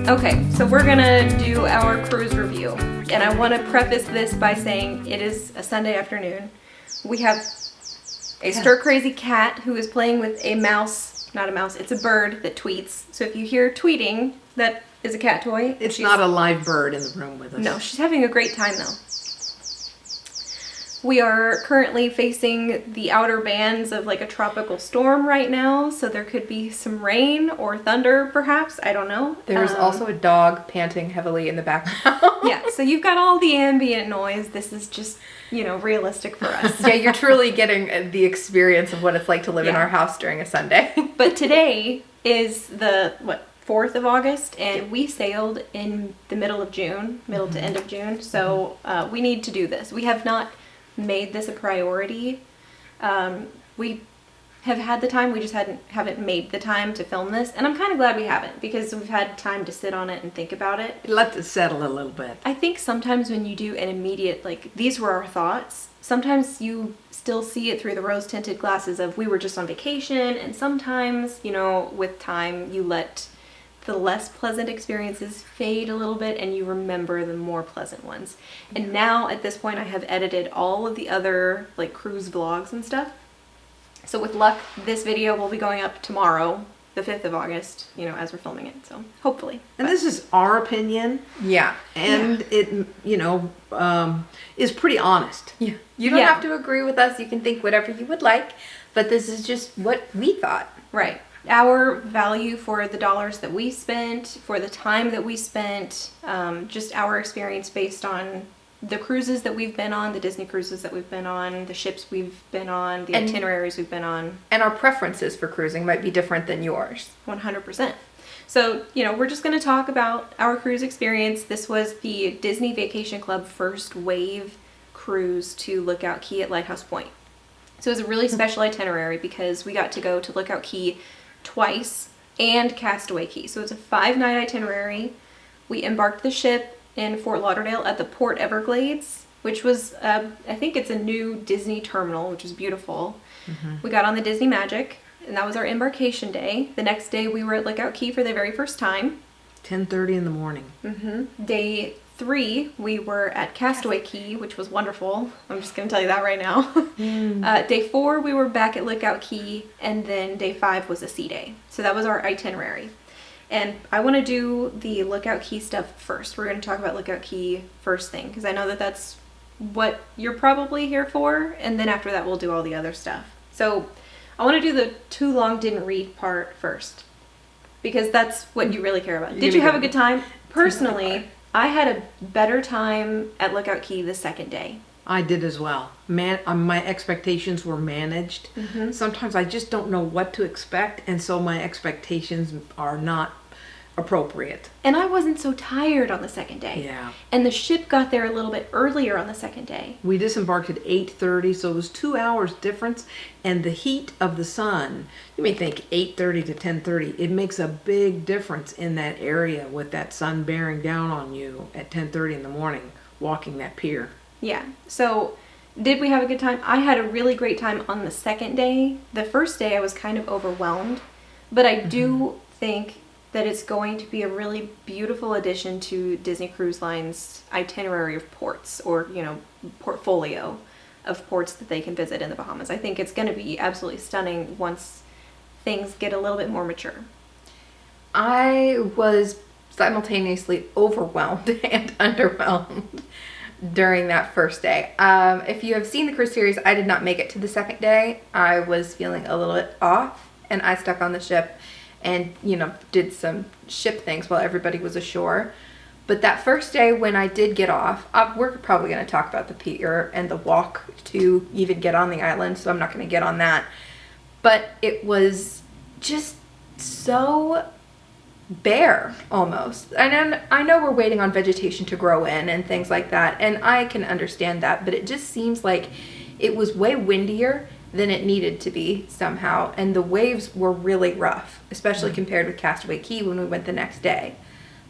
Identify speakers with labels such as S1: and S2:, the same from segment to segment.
S1: Okay, so we're gonna do our cruise review. And I wanna preface this by saying it is a Sunday afternoon. We have a stir-crazy cat who is playing with a mouse, not a mouse, it's a bird that tweets. So if you hear tweeting, that is a cat toy.
S2: It's not a live bird in the room with us.
S1: No, she's having a great time though. We are currently facing the outer bands of like a tropical storm right now, so there could be some rain or thunder perhaps, I don't know.
S3: There's also a dog panting heavily in the background.
S1: Yeah, so you've got all the ambient noise. This is just, you know, realistic for us.
S3: Yeah, you're truly getting the experience of what it's like to live in
S1: Yeah.
S3: our house during a Sunday.
S1: But today is the, 4th of August, and we sailed in the middle of June, middle to end of June, so we need to do this. We have not made this a priority. We have had the time, we just haven't made the time to film this, and I'm kind of glad we haven't, because we've had time to sit on it and think about it.
S2: Let it settle a little bit.
S1: I think sometimes when you do an immediate, like, these were our thoughts, sometimes you still see it through the rose-tinted glasses of we were just on vacation, and sometimes, you know, with time you let the less pleasant experiences fade a little bit and you remember the more pleasant ones. And now at this point I have edited all of the other like cruise vlogs and stuff. So with luck, this video will be going up tomorrow, the 5th of August, you know, as we're filming it. So hopefully.
S2: And this is our opinion,
S3: Yeah.
S2: and it, you know, is pretty honest.
S3: Yeah. You don't
S1: Yeah.
S3: have to agree with us. You can think whatever you would like, but this is just what we thought.
S1: Right. Our value for the dollars that we spent, for the time that we spent, just our experience based on the cruises that we've been on, the Disney cruises that we've been on, the ships we've been on, the itineraries we've been on.
S3: And our preferences for cruising might be different than yours.
S1: 100%. So, you know, we're just going to talk about our cruise experience. This was the Disney Vacation Club first wave cruise to Lookout Cay at Lighthouse Point. So it was a really special itinerary because we got to go to Lookout Cay twice and Castaway Cay. So it's a 5-night itinerary. We embarked the ship in Fort Lauderdale at the Port Everglades, which was, I think it's a new Disney terminal, which is beautiful. We got on the Disney Magic, and that was our embarkation day. The next day we were at Lookout Cay for the very first time.
S2: 10:30 in the morning.
S1: Day 3, we were at Castaway Cay, which was wonderful. I'm just going to tell you that right now. Day 4, we were back at Lookout Cay, and then day 5 was a sea day. So that was our itinerary. And I want to do the Lookout Cay stuff first. We're going to talk about Lookout Cay first thing, because I know that that's what you're probably here for, and then after that we'll do all the other stuff. So I want to do the too long didn't read part first, because that's what you really care about. Did you have a good time? Personally, I had a better time at Lookout Cay the second day.
S2: I did as well. My expectations were managed. Sometimes I just don't know what to expect, and so my expectations are not appropriate.
S1: And I wasn't so tired on the second day.
S2: Yeah.
S1: And the ship got there a little bit earlier on the second day.
S2: We disembarked at 8:30, so it was 2 hours difference, and the heat of the sun, you may think 8:30 to 10:30, it makes a big difference in that area with that sun bearing down on you at 10:30 in the morning, walking that pier.
S1: Yeah. So did we have a good time? I had a really great time on the second day. The first day I was kind of overwhelmed, but I do think that it's going to be a really beautiful addition to Disney Cruise Line's itinerary of ports, or, you know, portfolio of ports that they can visit in the Bahamas. I think it's going to be absolutely stunning once things get a little bit more mature.
S3: I was simultaneously overwhelmed and underwhelmed during that first day. If you have seen the cruise series, I did not make it to the second day. I was feeling a little bit off, and I stuck on the ship and, you know, did some ship things while everybody was ashore. But that first day when I did get off, we're probably going to talk about the pier and the walk to even get on the island, so I'm not going to get on that. But it was just so bare, almost. And I know we're waiting on vegetation to grow in and things like that, and I can understand that, but it just seems like it was way windier than it needed to be somehow, and the waves were really rough, especially compared with Castaway Cay when we went the next day.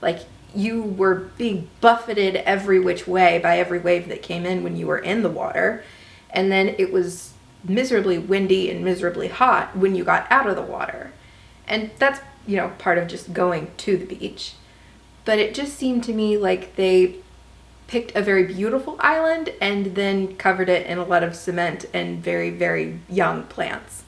S3: Like, you were being buffeted every which way by every wave that came in when you were in the water, and then it was miserably windy and miserably hot when you got out of the water. And that's, you know, part of just going to the beach. but it just seemed to me like they picked a very beautiful island and then covered it in a lot of cement and very, very young plants.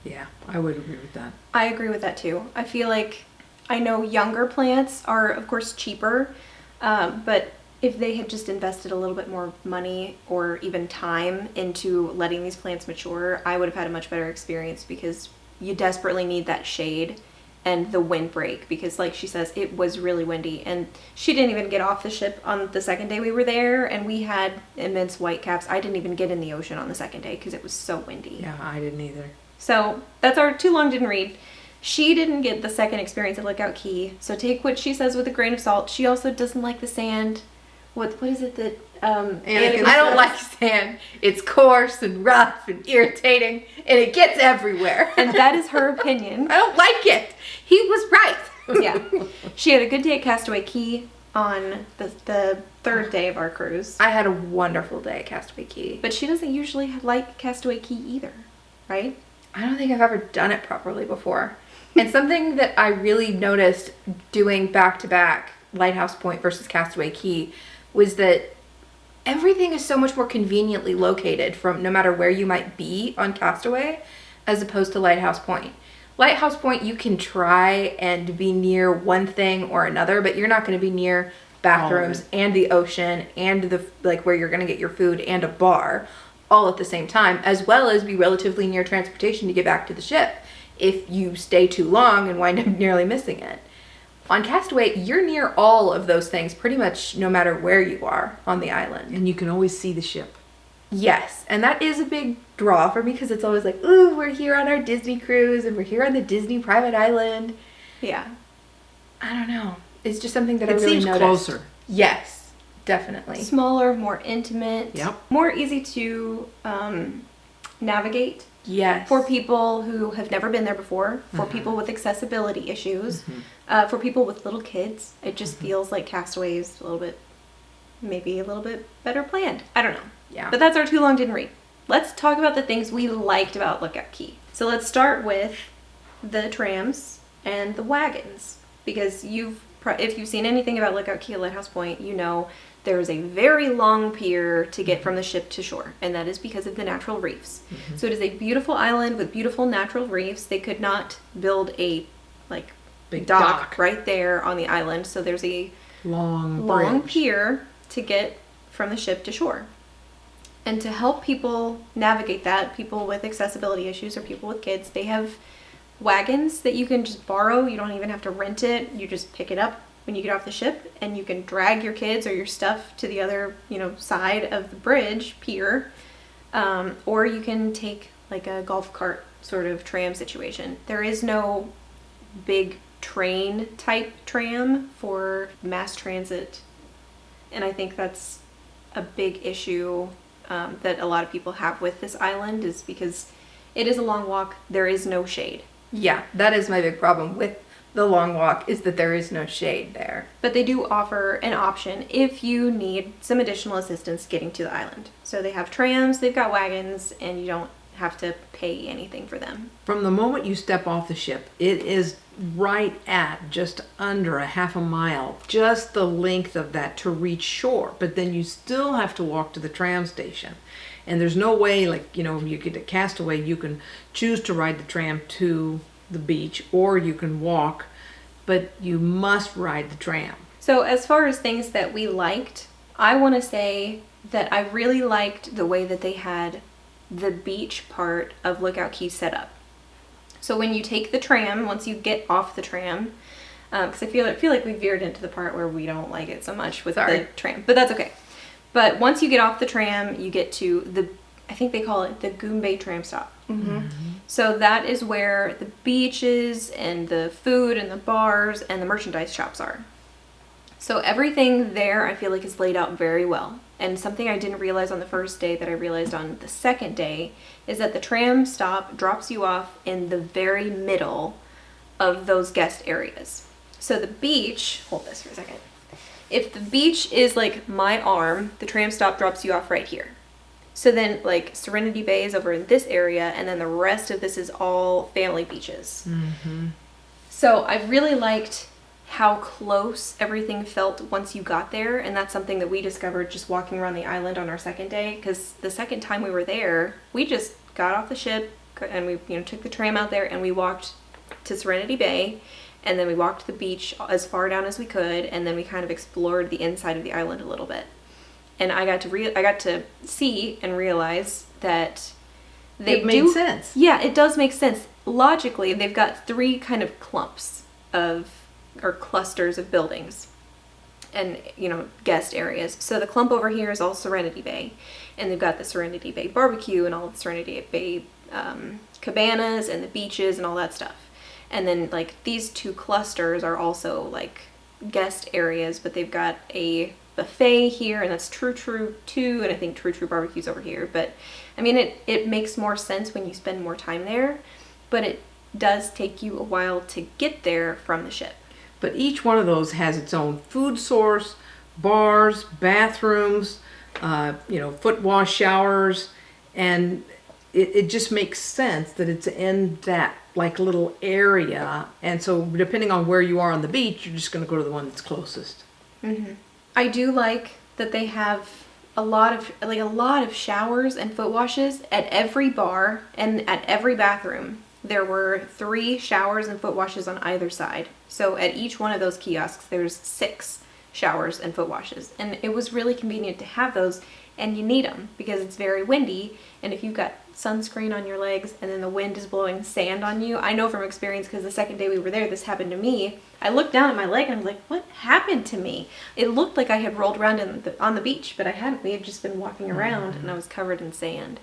S2: Yeah, I would agree with that.
S1: I agree with that too. I feel like I know younger plants are, of course, cheaper, but if they had just invested a little bit more money or even time into letting these plants mature, I would have had a much better experience because you desperately need that shade and the windbreak because, like she says, it was really windy. And she didn't even get off the ship on the second day we were there, and we had immense whitecaps. I didn't even get in the ocean on the second day because it was so windy.
S2: Yeah, I didn't either.
S1: So that's our too long didn't read. She didn't get the second experience at Lookout Cay, so take what she says with a grain of salt. She also doesn't like the sand. What is it that
S3: I don't like sand. It's coarse and rough and irritating, and it gets everywhere.
S1: And that is her opinion.
S3: I don't like it. He was right.
S1: Yeah. She had a good day at Castaway Cay on the third day of our cruise.
S3: I had a wonderful day at Castaway Cay.
S1: But she doesn't usually like Castaway Cay either, right?
S3: I don't think I've ever done it properly before. And something that I really noticed doing back-to-back Lighthouse Point versus Castaway Cay was that everything is so much more conveniently located from no matter where you might be on Castaway as opposed to Lighthouse Point. Lighthouse Point, you can try and be near one thing or another, but you're not going to be near bathrooms and the ocean and the like where you're going to get your food and a bar all at the same time, as well as be relatively near transportation to get back to the ship if you stay too long and wind up nearly missing it. On Castaway, you're near all of those things pretty much no matter where you are on the island.
S2: And you can always see the ship.
S3: Yes, and that is a big draw for me because it's always like, ooh, we're here on our Disney cruise and we're here on the Disney private island.
S1: Yeah.
S3: I don't know. It's just something that I
S2: It
S3: really
S2: seems
S3: noticed.
S2: closer.
S3: Yes, definitely.
S1: Smaller, more intimate.
S2: Yep.
S1: More easy to navigate.
S3: Yes.
S1: For people who have never been there before, for people with accessibility issues, for people with little kids. It just feels like Castaway is maybe a little bit better planned. I don't know.
S3: Yeah.
S1: But that's our too long didn't read. Let's talk about the things we liked about Lookout Cay. So let's start with the trams and the wagons, because if you've seen anything about Lookout Cay, Lighthouse Point, you know there is a very long pier to get from the ship to shore, and that is because of the natural reefs. So it is a beautiful island with beautiful natural reefs. They could not build a
S2: Big
S1: dock right there on the island, so there's a
S2: long
S1: long
S2: bridge.
S1: pier to get from the ship to shore. And to help people navigate that, people with accessibility issues or people with kids, they have wagons that you can just borrow. You don't even have to rent it. You just pick it up when you get off the ship, and you can drag your kids or your stuff to the other, side of the bridge pier, or you can take like a golf cart sort of tram situation. There is no big train type tram for mass transit, and I think that's a big issue that a lot of people have with this island, is because it is a long walk. There is no shade.
S3: Yeah, that is my big problem with the long walk, is that there is no shade there.
S1: But they do offer an option if you need some additional assistance getting to the island. So they have trams, they've got wagons, and you don't have to pay anything for them.
S2: From the moment you step off the ship, it is right at just under a half a mile, just the length of that to reach shore. But then you still have to walk to the tram station. And there's no way, you get to Castaway, you can choose to ride the tram to the beach, or you can walk, but you must ride the tram.
S1: So as far as things that we liked, I want to say that I really liked the way that they had the beach part of Lookout Cay set up. So when you take the tram, once you get off the tram, because I feel like we veered into the part where we don't like it so much with the tram, but that's okay. But once you get off the tram, you get to I think they call it the Goombay tram stop. So that is where the beaches and the food and the bars and the merchandise shops are. So everything there I feel like is laid out very well. And something I didn't realize on the first day that I realized on the second day is that the tram stop drops you off in the very middle of those guest areas. So the beach, hold this for a second. If the beach is like my arm, the tram stop drops you off right here. So then like Serenity Bay is over in this area, and then the rest of this is all family beaches. So I really liked how close everything felt once you got there, and that's something that we discovered just walking around the island on our second day, because the second time we were there, we just got off the ship and we took the tram out there and we walked to Serenity Bay, and then we walked the beach as far down as we could, and then we kind of explored the inside of the island a little bit. And I got to see and realize that
S2: it made sense.
S1: Yeah, it does make sense. Logically, they've got 3 kind of clumps or clusters of buildings and, guest areas. So the clump over here is all Serenity Bay, and they've got the Serenity Bay barbecue and all the Serenity Bay cabanas and the beaches and all that stuff. And then, like, these 2 clusters are also, like, guest areas, but they've got a buffet here, and that's True True 2, and I think True True Barbecue's over here. But, I mean, it makes more sense when you spend more time there, but it does take you a while to get there from the ship.
S2: But each one of those has its own food source, bars, bathrooms, foot wash showers, and it just makes sense that it's in that like little area. And so depending on where you are on the beach, you're just going to go to the one that's closest.
S1: Mm-hmm. I do like that they have a lot of showers and foot washes at every bar and at every bathroom. There were 3 showers and foot washes on either side. So at each one of those kiosks, there's 6 showers and foot washes. And it was really convenient to have those, and you need them because it's very windy. And if you've got sunscreen on your legs and then the wind is blowing sand on you, I know from experience because the second day we were there, this happened to me. I looked down at my leg and I was like, what happened to me? It looked like I had rolled around on the beach, but I hadn't. We had just been walking around and I was covered in sand.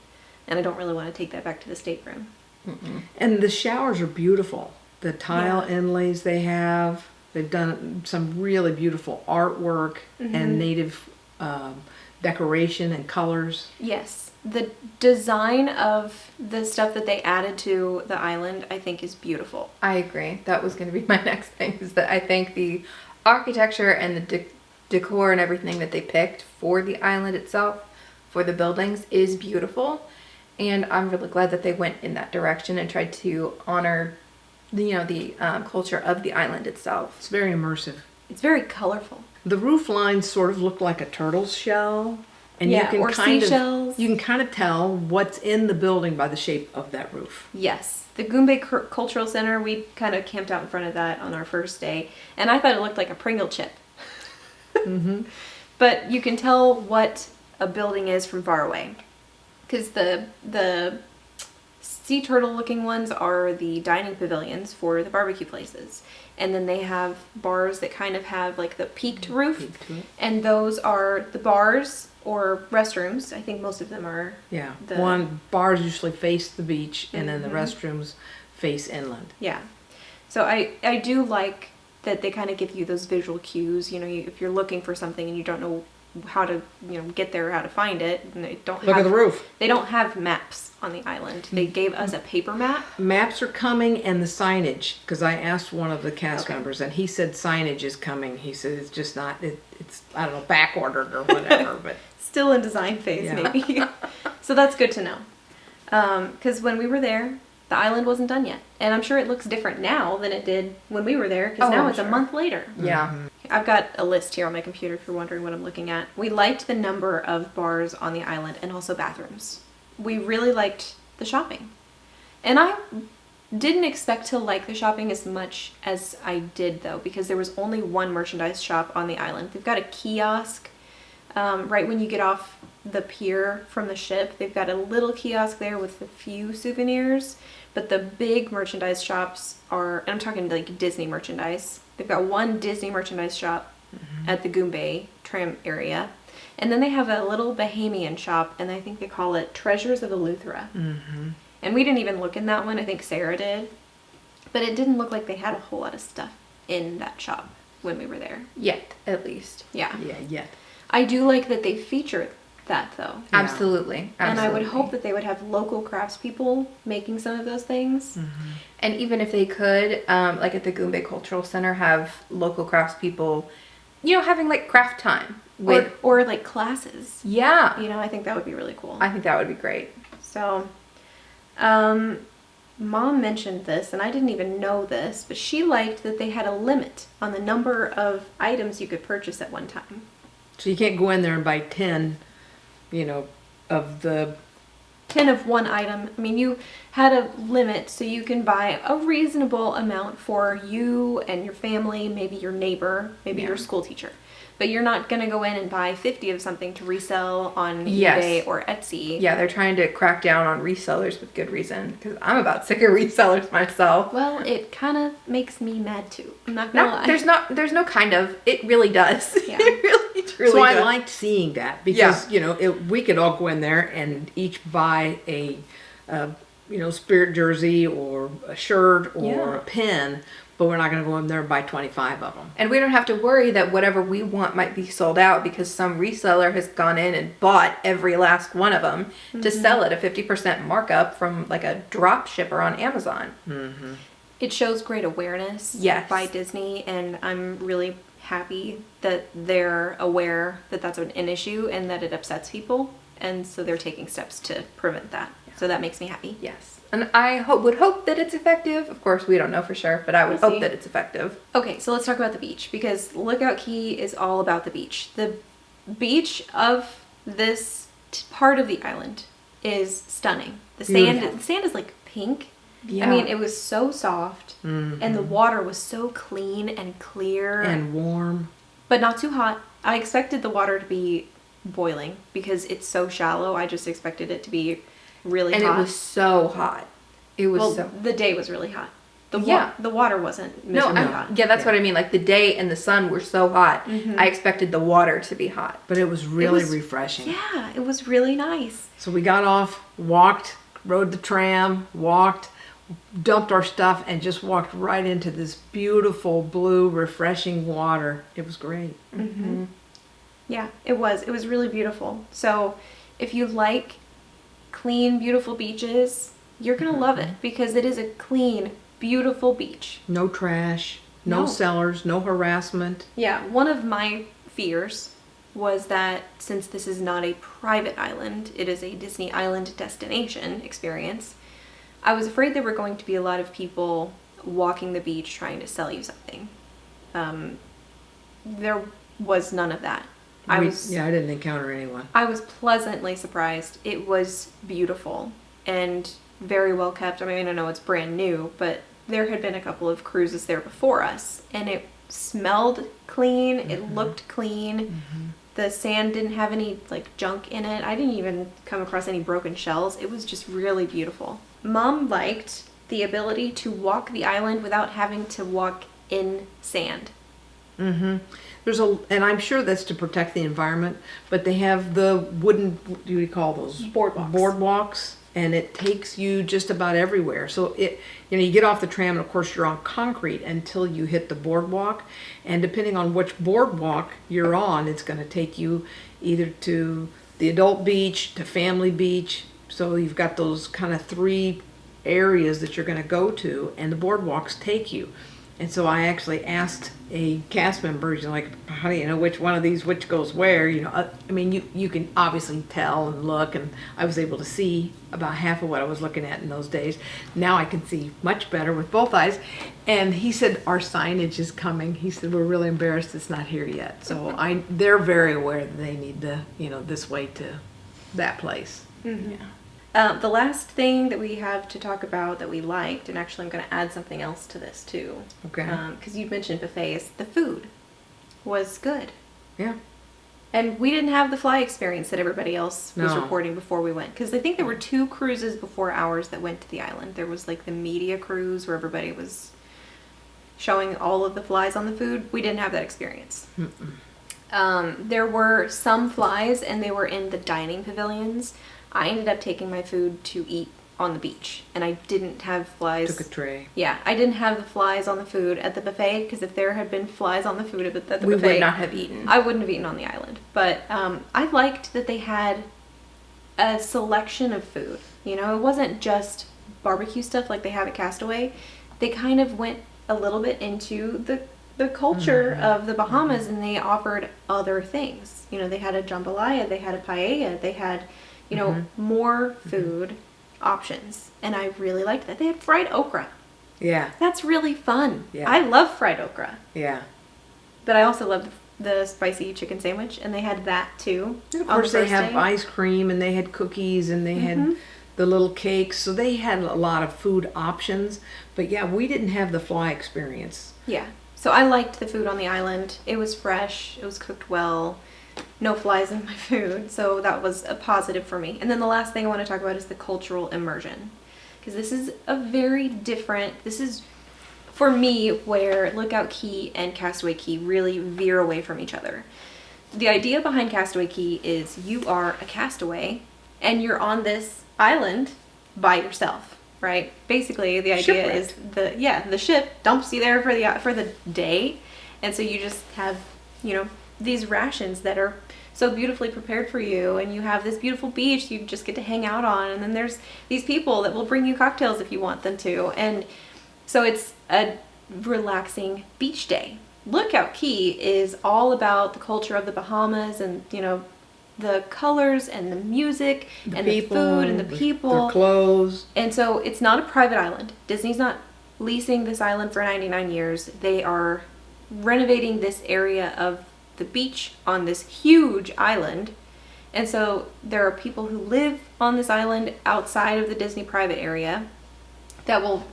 S1: And I don't really want to take that back to the stateroom.
S2: Mm-mm. And the showers are beautiful. The tile inlays they have. They've done some really beautiful artwork and native decoration and colors.
S1: Yes. The design of the stuff that they added to the island, I think, is beautiful.
S3: I agree. That was going to be my next thing, is that I think the architecture and the decor and everything that they picked for the island itself, for the buildings, is beautiful. And I'm really glad that they went in that direction and tried to honor the culture of the island itself.
S2: It's very immersive.
S1: It's very colorful.
S2: The roof lines sort of look like a turtle's shell. And
S1: you can seashells.
S2: You can kind of tell what's in the building by the shape of that roof.
S1: Yes. The Goombay Cultural Center, we kind of camped out in front of that on our first day. And I thought it looked like a Pringle chip. But you can tell what a building is from far away. Because the sea turtle looking ones are the dining pavilions for the barbecue places. And then they have bars that kind of have like the peaked roof. And those are the bars or restrooms. I think most of them are.
S2: Yeah. One bars usually face the beach, and then the restrooms face inland.
S1: Yeah. So I do like that they kind of give you those visual cues. If you're looking for something and you don't know how to get there, how to find it, and they don't
S2: look at the roof.
S1: They don't have maps on the island. They gave us a paper map.
S2: Maps are coming, and the signage, because I asked one of the cast members and he said signage is coming. He said it's just not, it's I don't know, back ordered or whatever, but
S1: still in design phase maybe. So that's good to know, because when we were there, the island wasn't done yet, and I'm sure it looks different now than it did when we were there, because now it's a month later.
S3: Yeah.
S1: I've got a list here on my computer if you're wondering what I'm looking at. We liked the number of bars on the island and also bathrooms. We really liked the shopping. And I didn't expect to like the shopping as much as I did, though, because there was only one merchandise shop on the island. They've got a kiosk right when you get off the pier from the ship. They've got a little kiosk there with a few souvenirs, but the big merchandise shops are, and I'm talking like Disney merchandise. They've got one Disney merchandise shop at the Goombay tram area. And then they have a little Bahamian shop, and I think they call it Treasures of Eleuthera. And we didn't even look in that one. I think Sarah did. But it didn't look like they had a whole lot of stuff in that shop when we were there.
S3: Yet, at least.
S1: Yeah.
S2: Yeah, yet.
S1: I do like that they feature that, though.
S3: Yeah. Absolutely.
S1: And I would hope that they would have local craftspeople making some of those things.
S3: And even if they could, like at the Goombay Cultural Center, have local craftspeople, having like craft time.
S1: Or like classes.
S3: Yeah.
S1: I think that would be really cool.
S3: I think that would be great.
S1: So, Mom mentioned this, and I didn't even know this, but she liked that they had a limit on the number of items you could purchase at one time.
S2: So you can't go in there and buy 10, of the...
S1: 10 of one item. I mean, you had a limit, so you can buy a reasonable amount for you and your family, maybe your neighbor, maybe your school teacher. But you're not going to go in and buy 50 of something to resell on eBay or Etsy.
S3: Yeah, they're trying to crack down on resellers with good reason, because I'm about sick of resellers myself.
S1: Well, it kind of makes me mad too. I'm not going to lie.
S3: There's no kind of. It really does.
S1: Yeah.
S3: It really, truly
S2: So I
S3: does.
S2: liked seeing that because, we could all go in there and each buy a Spirit jersey or a shirt or a pin, but we're not going to go in there and buy 25 of them.
S3: And we don't have to worry that whatever we want might be sold out because some reseller has gone in and bought every last one of them to sell at a 50% markup from like a drop shipper on Amazon.
S2: Mm-hmm.
S1: It shows great awareness by Disney, and I'm really happy that they're aware that that's an issue and that it upsets people, and so they're taking steps to prevent that. So that makes me happy.
S3: Yes. And I would hope that it's effective. Of course, we don't know for sure, but I would hope that it's effective.
S1: Okay, so let's talk about the beach, because Lookout Cay is all about the beach. The beach of this part of the island is stunning. The sand is like pink.
S3: Yeah.
S1: I mean, it was so soft, and the water was so clean and clear.
S2: And warm.
S1: But not too hot. I expected the water to be boiling because it's so shallow. I just expected it to be really hot.
S3: And it was so hot. It was
S1: the day was really hot. The water wasn't miserably hot.
S3: Yeah, that's what I mean. Like the day and the sun were so hot. I expected the water to be hot.
S2: But it was really refreshing.
S1: Yeah, it was really nice.
S2: So we got off, walked, rode the tram, walked, dumped our stuff, and just walked right into this beautiful blue, refreshing water. It was great.
S1: Mm-hmm. Yeah, it was. It was really beautiful. So if you like clean, beautiful beaches, you're going to love it because it is a clean, beautiful beach.
S2: No trash, no sellers, no harassment.
S1: Yeah, one of my fears was that since this is not a private island, it is a Disney Island destination experience, I was afraid there were going to be a lot of people walking the beach trying to sell you something. There was none of that. I
S2: didn't encounter anyone.
S1: I was pleasantly surprised. It was beautiful and very well kept. I mean, I know it's brand new, but there had been a couple of cruises there before us, and it smelled clean. It looked clean. The sand didn't have any junk in it. I didn't even come across any broken shells. It was just really beautiful. Mom liked the ability to walk the island without having to walk in sand.
S2: Mm-hmm. And I'm sure that's to protect the environment, but they have the wooden, what do we call those? Boardwalks, and it takes you just about everywhere. So you get off the tram, and of course you're on concrete until you hit the boardwalk, and depending on which boardwalk you're on, it's going to take you either to the adult beach, to family beach. So you've got those kind of 3 areas that you're going to go to, and the boardwalks take you. And so I actually asked a cast member, how do you know which one of these, which goes where? I mean, you can obviously tell and look, and I was able to see about half of what I was looking at in those days. Now I can see much better with both eyes. And he said, our signage is coming. He said, we're really embarrassed it's not here yet. So they're very aware that they need to, this way to that place.
S1: Mm-hmm. Yeah. The last thing that we have to talk about that we liked, and actually I'm going to add something else to this too.
S2: Okay.
S1: Because you mentioned buffets. The food was good.
S2: Yeah.
S1: And we didn't have the fly experience that everybody else was reporting before we went. Because I think there were 2 cruises before ours that went to the island. There was the media cruise where everybody was showing all of the flies on the food. We didn't have that experience. There were some flies, and they were in the dining pavilions. I ended up taking my food to eat on the beach, and I didn't have flies.
S2: Took a tray.
S1: Yeah, I didn't have the flies on the food at the buffet, because if there had been flies on the food at the buffet,
S3: we would not have eaten.
S1: I wouldn't have eaten on the island. But I liked that they had a selection of food. It wasn't just barbecue stuff like they have at Castaway. They kind of went a little bit into the culture of the Bahamas, and they offered other things. They had a jambalaya, they had a paella, they had more food, options, and I really liked that. They had fried okra.
S2: Yeah.
S1: That's really fun.
S2: Yeah.
S1: I love fried okra,
S2: Yeah.
S1: but I also love the spicy chicken sandwich, and they had that too.
S2: And of
S1: on the
S2: course, they
S1: first
S2: have
S1: day.
S2: ice cream, and they had cookies, and they had the little cakes. So they had a lot of food options. But yeah, we didn't have the fly experience.
S1: Yeah. So I liked the food on the island. It was fresh. It was cooked well. No flies in my food. So that was a positive for me. And then the last thing I want to talk about is the cultural immersion. Because this is a very different, this is for me where Lookout Cay and Castaway Cay really veer away from each other. The idea behind Castaway Cay is you are a castaway and you're on this island by yourself, right? Basically, the idea is the ship dumps you there for the day, and so you just have, these rations that are so beautifully prepared for you, and you have this beautiful beach you just get to hang out on, and then there's these people that will bring you cocktails if you want them to, and so it's a relaxing beach day. Lookout Cay is all about the culture of the Bahamas and, the colors and the music and the food and the people.
S2: Their clothes.
S1: And so it's not a private island. Disney's not leasing this island for 99 years. They are renovating this area of the beach on this huge island. And so there are people who live on this island outside of the Disney private area that will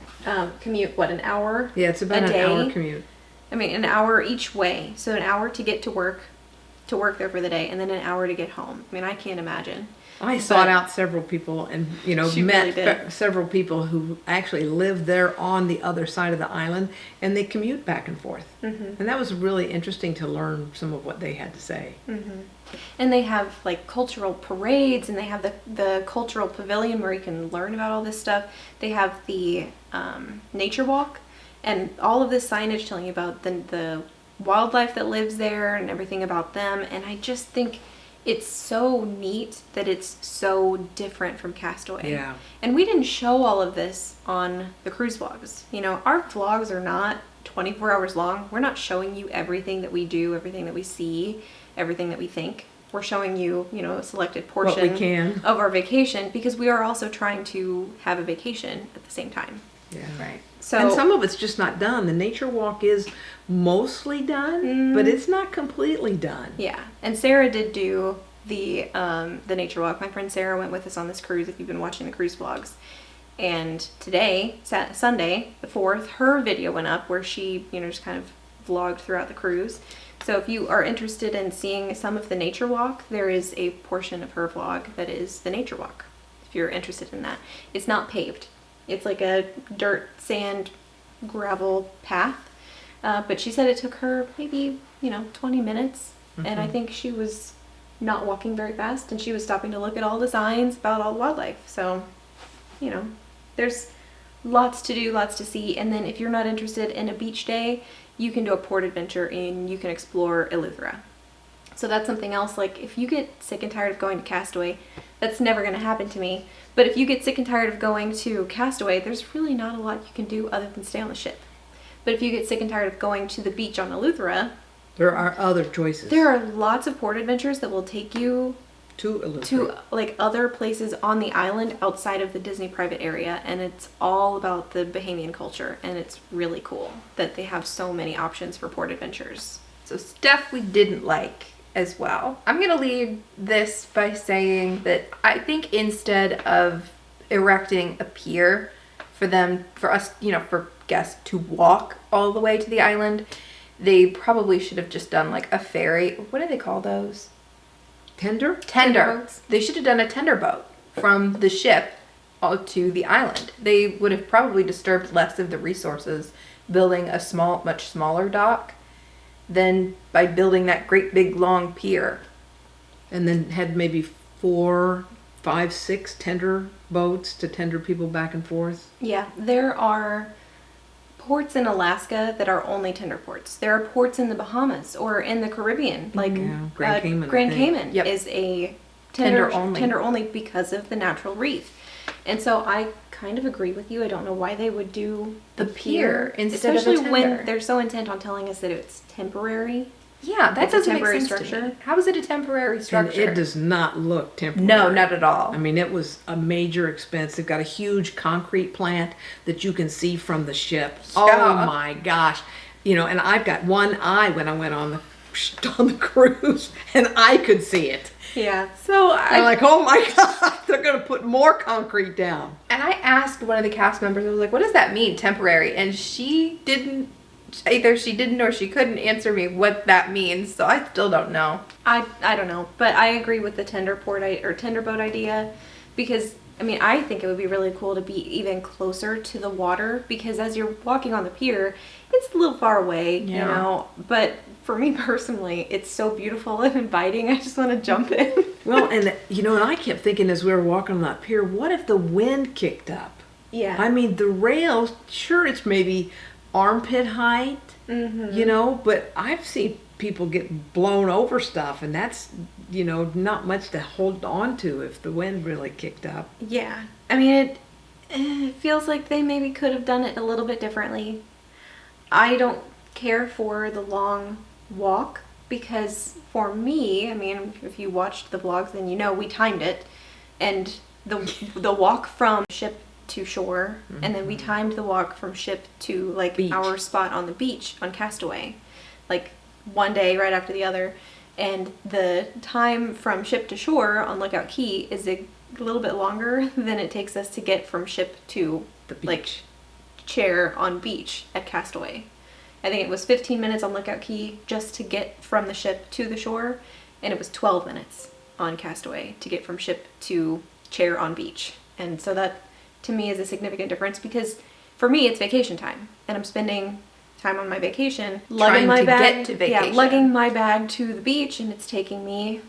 S1: commute, an hour?
S2: Yeah, it's about an hour commute.
S1: I mean, an hour each way. So an hour to get to work there for the day, and then an hour to get home. I mean, I can't imagine.
S2: I sought out several people and, met several people who actually live there on the other side of the island, and they commute back and forth. Mm-hmm. And that was really interesting to learn some of what they had to say.
S1: Mm-hmm. And they have cultural parades, and they have the cultural pavilion where you can learn about all this stuff. They have the nature walk, and all of this signage telling you about the wildlife that lives there and everything about them. And I just think it's so neat that it's so different from Castaway.
S2: Yeah.
S1: And we didn't show all of this on the cruise vlogs. Our vlogs are not 24 hours long. We're not showing you everything that we do, everything that we see, everything that we think. We're showing you, a selected portion
S2: what we can
S1: of our vacation, because we are also trying to have a vacation at the same time.
S2: Yeah.
S3: Right.
S1: So,
S2: and some of it's just not done. The nature walk is mostly done, but it's not completely done.
S1: Yeah. And Sarah did do the nature walk. My friend Sarah went with us on this cruise, if you've been watching the cruise vlogs. And today, Sunday, the 4th, her video went up where she, just kind of vlogged throughout the cruise. So if you are interested in seeing some of the nature walk, there is a portion of her vlog that is the nature walk, if you're interested in that. It's not paved. It's like a dirt, sand, gravel path. But she said it took her maybe, 20 minutes. Mm-hmm. And I think she was not walking very fast, and she was stopping to look at all the signs about all the wildlife. So, there's lots to do, lots to see. And then if you're not interested in a beach day, you can do a port adventure and you can explore Eleuthera. So that's something else. If you get sick and tired of going to Castaway, that's never going to happen to me. But if you get sick and tired of going to Castaway, there's really not a lot you can do other than stay on the ship. But if you get sick and tired of going to the beach on Eleuthera,
S2: there are other choices.
S1: There are lots of port adventures that will take you
S2: to Eleuthera,
S1: to other places on the island outside of the Disney private area, and it's all about the Bahamian culture, and it's really cool that they have so many options for port adventures.
S3: So stuff we didn't like as well. I'm gonna leave this by saying that I think instead of erecting a pier for us, for guests to walk all the way to the island, they probably should have just done a ferry. What do they call those?
S2: Tender
S3: boats. They should have done a tender boat from the ship to the island. They would have probably disturbed less of the resources building a much smaller dock than by building that great big long pier.
S2: And then had maybe 4, 5, 6 tender boats to tender people back and forth.
S1: Yeah, there are ports in Alaska that are only tender ports. There are ports in the Bahamas or in the Caribbean,
S2: Grand Cayman.
S1: Grand Cayman
S3: Yep.
S1: is a
S3: Tender
S1: only because of the natural reef. And so I kind of agree with you. I don't know why they would do
S3: The pier instead
S1: especially
S3: of a tender.
S1: when they're so intent on telling us that it's temporary.
S3: Yeah, that
S1: It's a
S3: doesn't make
S1: temporary
S3: sense to
S1: structure.
S3: me. How is it a temporary
S2: And
S3: structure?
S2: it does not look temporary.
S3: No, not at all.
S2: I mean, it was a major expense. They've got a huge concrete plant that you can see from the ship. Oh
S3: Yeah.
S2: my gosh. You know, and I've got one eye when I went on the cruise, and I could see it.
S1: Yeah.
S3: So
S2: I'm like, oh my God, they're going to put more concrete down.
S3: And I asked one of the cast members, I was like, what does that mean, temporary? And she didn't, either she didn't or she couldn't answer me what that means. So I still don't know.
S1: I don't know, but I agree with the tender boat idea, because I mean, I think it would be really cool to be even closer to the water, because as you're walking on the pier, it's a little far away, you
S2: Yeah.
S1: know, but for me personally, it's so beautiful and inviting. I just want to jump in.
S2: Well, and you know, and I kept thinking as we were walking on that pier, what if the wind kicked up?
S1: Yeah.
S2: I mean, the rails, sure, it's maybe armpit height, you know, but I've seen people get blown over stuff, and that's, you know, not much to hold on to if the wind really kicked up.
S1: Yeah. I mean, it feels like they maybe could have done it a little bit differently. I don't care for the long walk, because for me, I mean, if you watched the vlogs, then you know we timed it, and the walk from ship to shore, and then we timed the walk from ship to like
S2: Beach.
S1: our spot on the beach on Castaway, like one day right after the other, and the time from ship to shore on Lookout Cay is a little bit longer than it takes us to get from ship to
S2: The beach.
S1: like chair on beach at Castaway. I think it was 15 minutes on Lookout Cay just to get from the ship to the shore, and it was 12 minutes on Castaway to get from ship to chair on beach. And so that, to me, is a significant difference, because for me, it's vacation time, and I'm spending time on my vacation lugging
S3: Trying
S1: my
S3: to
S1: bag,
S3: get to vacation.
S1: yeah, lugging my bag to the beach, and it's taking me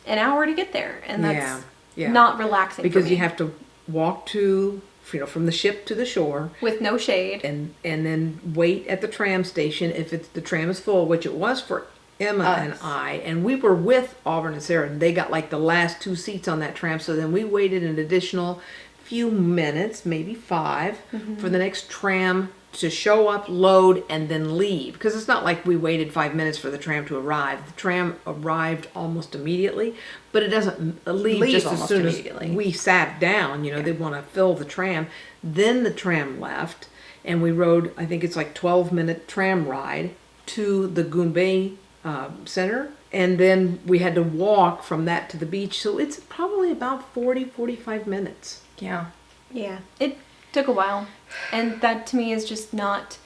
S1: an hour to get there, and that's
S2: Yeah.
S1: not relaxing
S2: Because
S1: for me.
S2: you have to walk to, you know, from the ship to the shore,
S1: with no shade.
S2: and then wait at the tram station if the tram is full, which it was for Emma and
S3: Us.
S2: I, and we were with Auburn and Sarah, and they got like the last 2 seats on that tram, so then we waited an additional few minutes, maybe 5, for the next tram to show up, load, and then leave. Because it's not like we waited 5 minutes for the tram to arrive. The tram arrived almost immediately, but it doesn't leave just as
S3: almost
S2: soon as
S3: immediately.
S2: we sat down. You know, they want to fill the tram. Then the tram left, and we rode, I think it's like 12-minute tram ride to the Goombay Center. And then we had to walk from that to the beach. So it's probably about 40-45 minutes.
S3: Yeah.
S1: Yeah, it took a while, and that to me is just not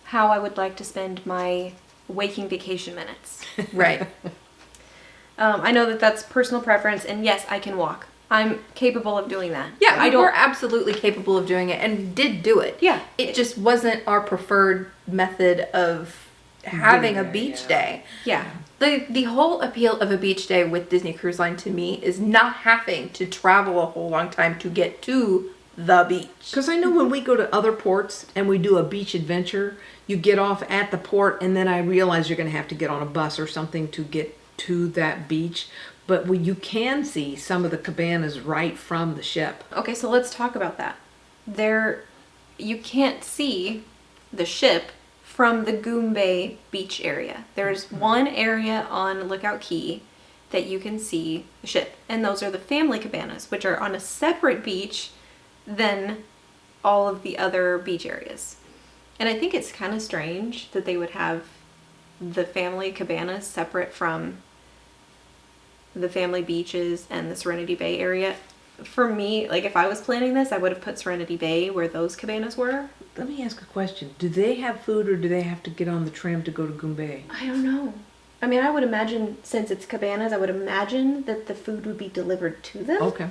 S1: how I would like to spend my waking vacation minutes.
S3: Right.
S1: I know that that's personal preference, and yes, I can walk. I'm capable of doing that.
S3: Yeah,
S1: I
S3: we
S1: don't.
S3: were absolutely capable of doing it and did do it.
S1: Yeah.
S3: It just wasn't our preferred method of having a
S2: Getting there,
S3: beach
S2: yeah.
S3: day.
S1: Yeah,
S3: The whole appeal of a beach day with Disney Cruise Line to me is not having to travel a whole long time to get to the beach.
S2: Because I know when we go to other ports and we do a beach adventure, you get off at the port, and then I realize you're going to have to get on a bus or something to get to that beach. But you can see some of the cabanas right from the ship.
S1: okay, so let's talk about that. You can't see the ship from the Goombay beach area. There's one area on Lookout Cay that you can see the ship, and those are the family cabanas, which are on a separate beach than all of the other beach areas. And I think it's kind of strange that they would have the family cabanas separate from the family beaches and the Serenity Bay area. For me, like if I was planning this, I would have put Serenity Bay where those cabanas were.
S2: Let me ask a question. Do they have food, or do they have to get on the tram to go to Goombay?
S1: I don't know. I mean, I would imagine, since it's cabanas, I would imagine that the food would be delivered to them.
S2: Okay.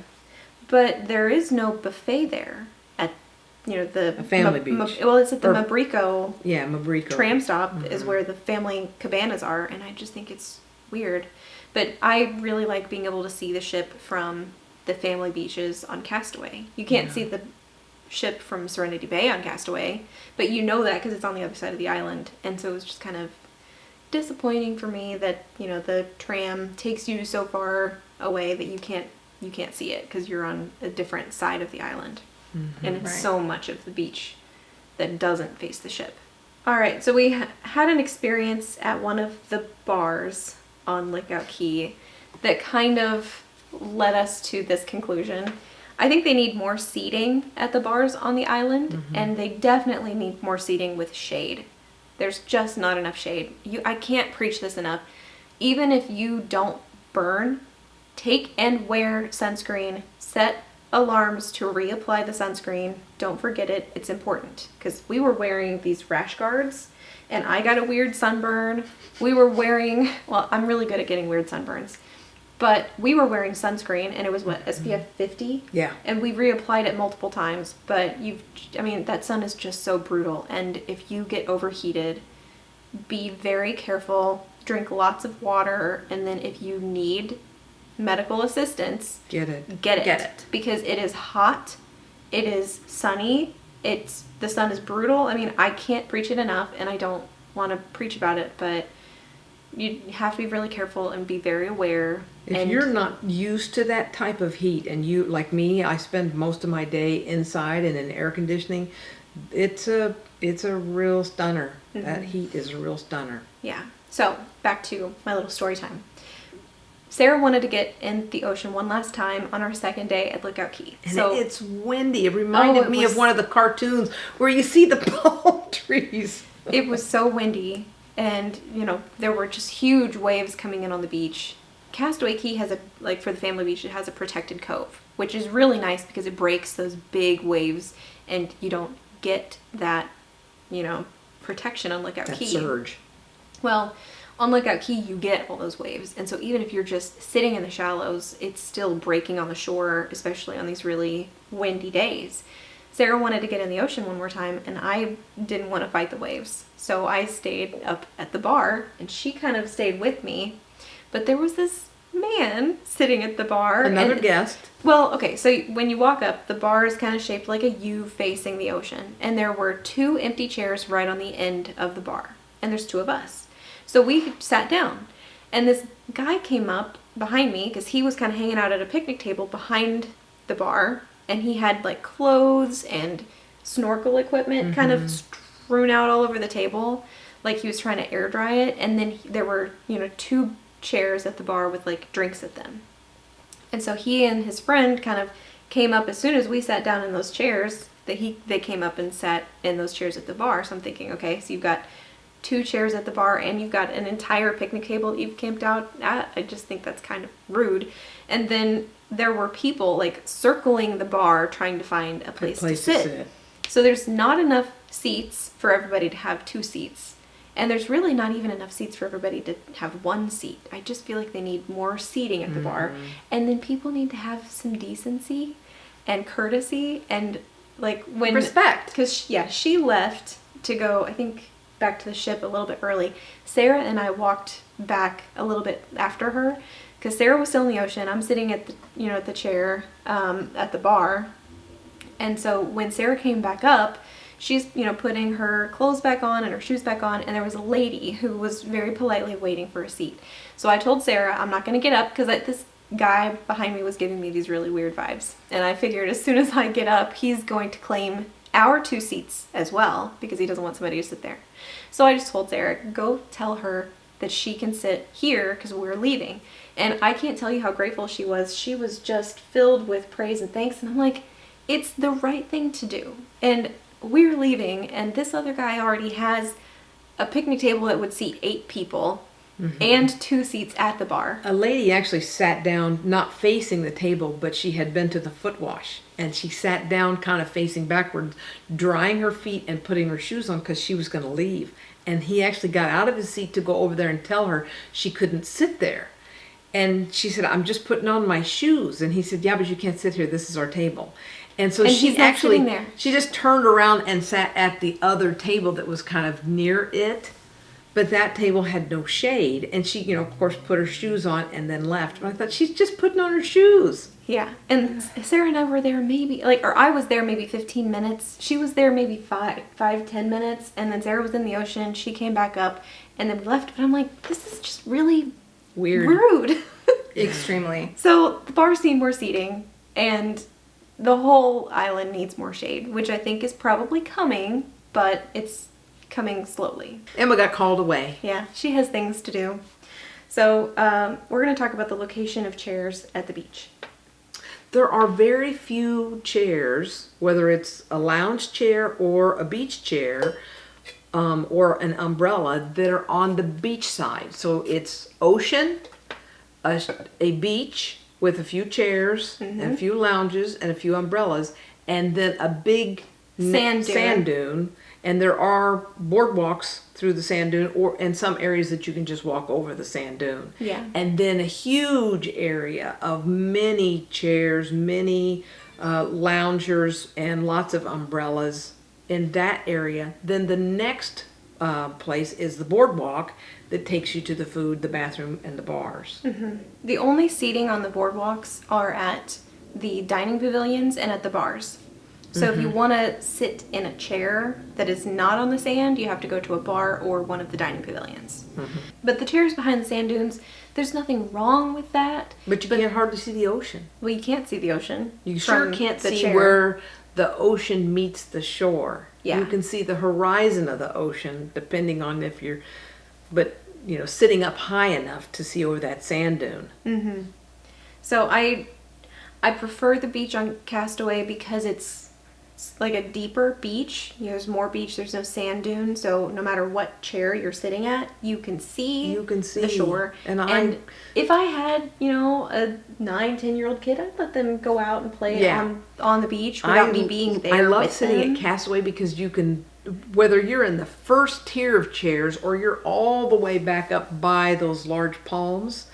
S1: But there is no buffet there at, the
S2: A family beach.
S1: well, it's at the
S2: Or-
S1: Mabrico
S2: Yeah, Mabrico.
S1: tram stop is where the family cabanas are, and I just think it's weird. But I really like being able to see the ship from the family beaches on Castaway. You can't see the ship from Serenity Bay on Castaway, but you know that because it's on the other side of the island, and so it's just kind of disappointing for me that the tram takes you so far away that you can't see it because you're on a different side of the island, and it's
S3: Right.
S1: so much of the beach that doesn't face the ship. All right, so we had an experience at one of the bars on Lookout Cay that kind of led us to this conclusion. I think they need more seating at the bars on the island, and they definitely need more seating with shade. There's just not enough shade. I can't preach this enough. Even if you don't burn, take and wear sunscreen. Set alarms to reapply the sunscreen. Don't forget it. It's important, because we were wearing these rash guards and I got a weird sunburn. We were wearing, well, I'm really good at getting weird sunburns, but we were wearing sunscreen and it was what, SPF 50?
S2: Yeah.
S1: And we reapplied it multiple times, but that sun is just so brutal. And if you get overheated, be very careful, drink lots of water, and then if you need medical assistance,
S2: Get it.
S1: get
S3: Get it.
S1: because it is hot, it is sunny, the sun is brutal. I mean, I can't preach it enough, and I don't want to preach about it, but you have to be really careful and be very aware.
S2: If you're not used to that type of heat, and you, like me, I spend most of my day inside and in air conditioning, it's a real stunner. That heat is a real stunner.
S1: Yeah. So back to my little story time. Sarah wanted to get in the ocean one last time on our second day at Lookout Cay.
S2: And
S1: So
S2: it's windy. It reminded me of one of the cartoons where you see the palm trees.
S1: it was so windy, and there were just huge waves coming in on the beach. Castaway Cay has for the family beach, it has a protected cove, which is really nice because it breaks those big waves and you don't get that, protection on Lookout Cay.
S2: That surge.
S1: Well, on Lookout Cay, you get all those waves. And so even if you're just sitting in the shallows, it's still breaking on the shore, especially on these really windy days. Sarah wanted to get in the ocean one more time, and I didn't want to fight the waves. So I stayed up at the bar, and she kind of stayed with me. But there was this man sitting at the bar.
S2: Another guest.
S1: Well, okay, so when you walk up, the bar is kind of shaped like a U facing the ocean. And there were 2 empty chairs right on the end of the bar. And there's 2 of us. So we sat down, and this guy came up behind me because he was kind of hanging out at a picnic table behind the bar, and he had like clothes and snorkel equipment kind of strewn out all over the table, like he was trying to air dry it. And then there were 2 chairs at the bar with like drinks at them. And so he and his friend kind of came up as soon as we sat down in those chairs. They came up and sat in those chairs at the bar. So I'm thinking, okay, so you've got 2 chairs at the bar and you've got an entire picnic table that you've camped out at. I just think that's kind of rude. And then there were people like circling the bar trying to find a place to sit. So there's not enough seats for everybody to have 2 seats. And there's really not even enough seats for everybody to have 1 seat. I just feel like they need more seating at the bar. And then people need to have some decency and courtesy and like when...
S3: Respect.
S1: Because, she left to go, I think, back to the ship a little bit early. Sarah and I walked back a little bit after her because Sarah was still in the ocean. I'm sitting at the, at the chair at the bar. And so when Sarah came back up, she's, putting her clothes back on and her shoes back on, and there was a lady who was very politely waiting for a seat. So I told Sarah, I'm not going to get up because this guy behind me was giving me these really weird vibes. And I figured as soon as I get up, he's going to claim our 2 seats as well because he doesn't want somebody to sit there. So I just told Sarah, go tell her that she can sit here because we're leaving. And I can't tell you how grateful she was. She was just filled with praise and thanks. And I'm like, it's the right thing to do. And we're leaving, and this other guy already has a picnic table that would seat 8 people and 2 seats at the bar.
S2: A lady actually sat down, not facing the table, but she had been to the foot wash. And she sat down kind of facing backwards, drying her feet and putting her shoes on because she was going to leave. And he actually got out of his seat to go over there and tell her she couldn't sit there. And she said, I'm just putting on my shoes. And he said, yeah, but you can't sit here. This is our table. And so she actually, she just turned around and sat at the other table that was kind of near it. But that table had no shade. And she, of course, put her shoes on and then left. But I thought, she's just putting on her shoes.
S1: Yeah. And Sarah and I were there I was there maybe 15 minutes. She was there maybe 10 minutes. And then Sarah was in the ocean. She came back up and then we left. But I'm like, this is just really rude.
S3: Extremely.
S1: So the bars need more seating. And the whole island needs more shade, which I think is probably coming, but it's coming slowly.
S2: Emma got called away.
S1: Yeah, she has things to do. So we're going to talk about the location of chairs at the beach.
S2: There are very few chairs, whether it's a lounge chair or a beach chair, or an umbrella, that are on the beach side. So it's ocean, a beach with a few chairs, and a few lounges, and a few umbrellas, and then a big sand dune. And there are boardwalks through the sand dune, or in some areas that you can just walk over the sand dune.
S1: Yeah.
S2: And then a huge area of many chairs, many loungers, and lots of umbrellas in that area. Then the next place is the boardwalk that takes you to the food, the bathroom, and the bars.
S1: The only seating on the boardwalks are at the dining pavilions and at the bars. So if you want to sit in a chair that is not on the sand, you have to go to a bar or one of the dining pavilions. But the chairs behind the sand dunes, there's nothing wrong with that.
S2: But you can't hardly see the ocean.
S1: Well, you can't see the ocean.
S2: You sure can't see
S1: chair.
S2: where the ocean meets the shore.
S1: Yeah.
S2: You can see the horizon of the ocean, depending on if you're, but sitting up high enough to see over that sand dune.
S1: So I prefer the beach on Castaway because it's like a deeper beach. There's more beach. There's no sand dune. So no matter what chair you're sitting at, you can see the shore. And if I had, a 9-10-year-old kid, I'd let them go out and play on the beach without me being there.
S2: I love
S1: with
S2: sitting
S1: them.
S2: at Castaway because you can, whether you're in the first tier of chairs or you're all the way back up by those large palms,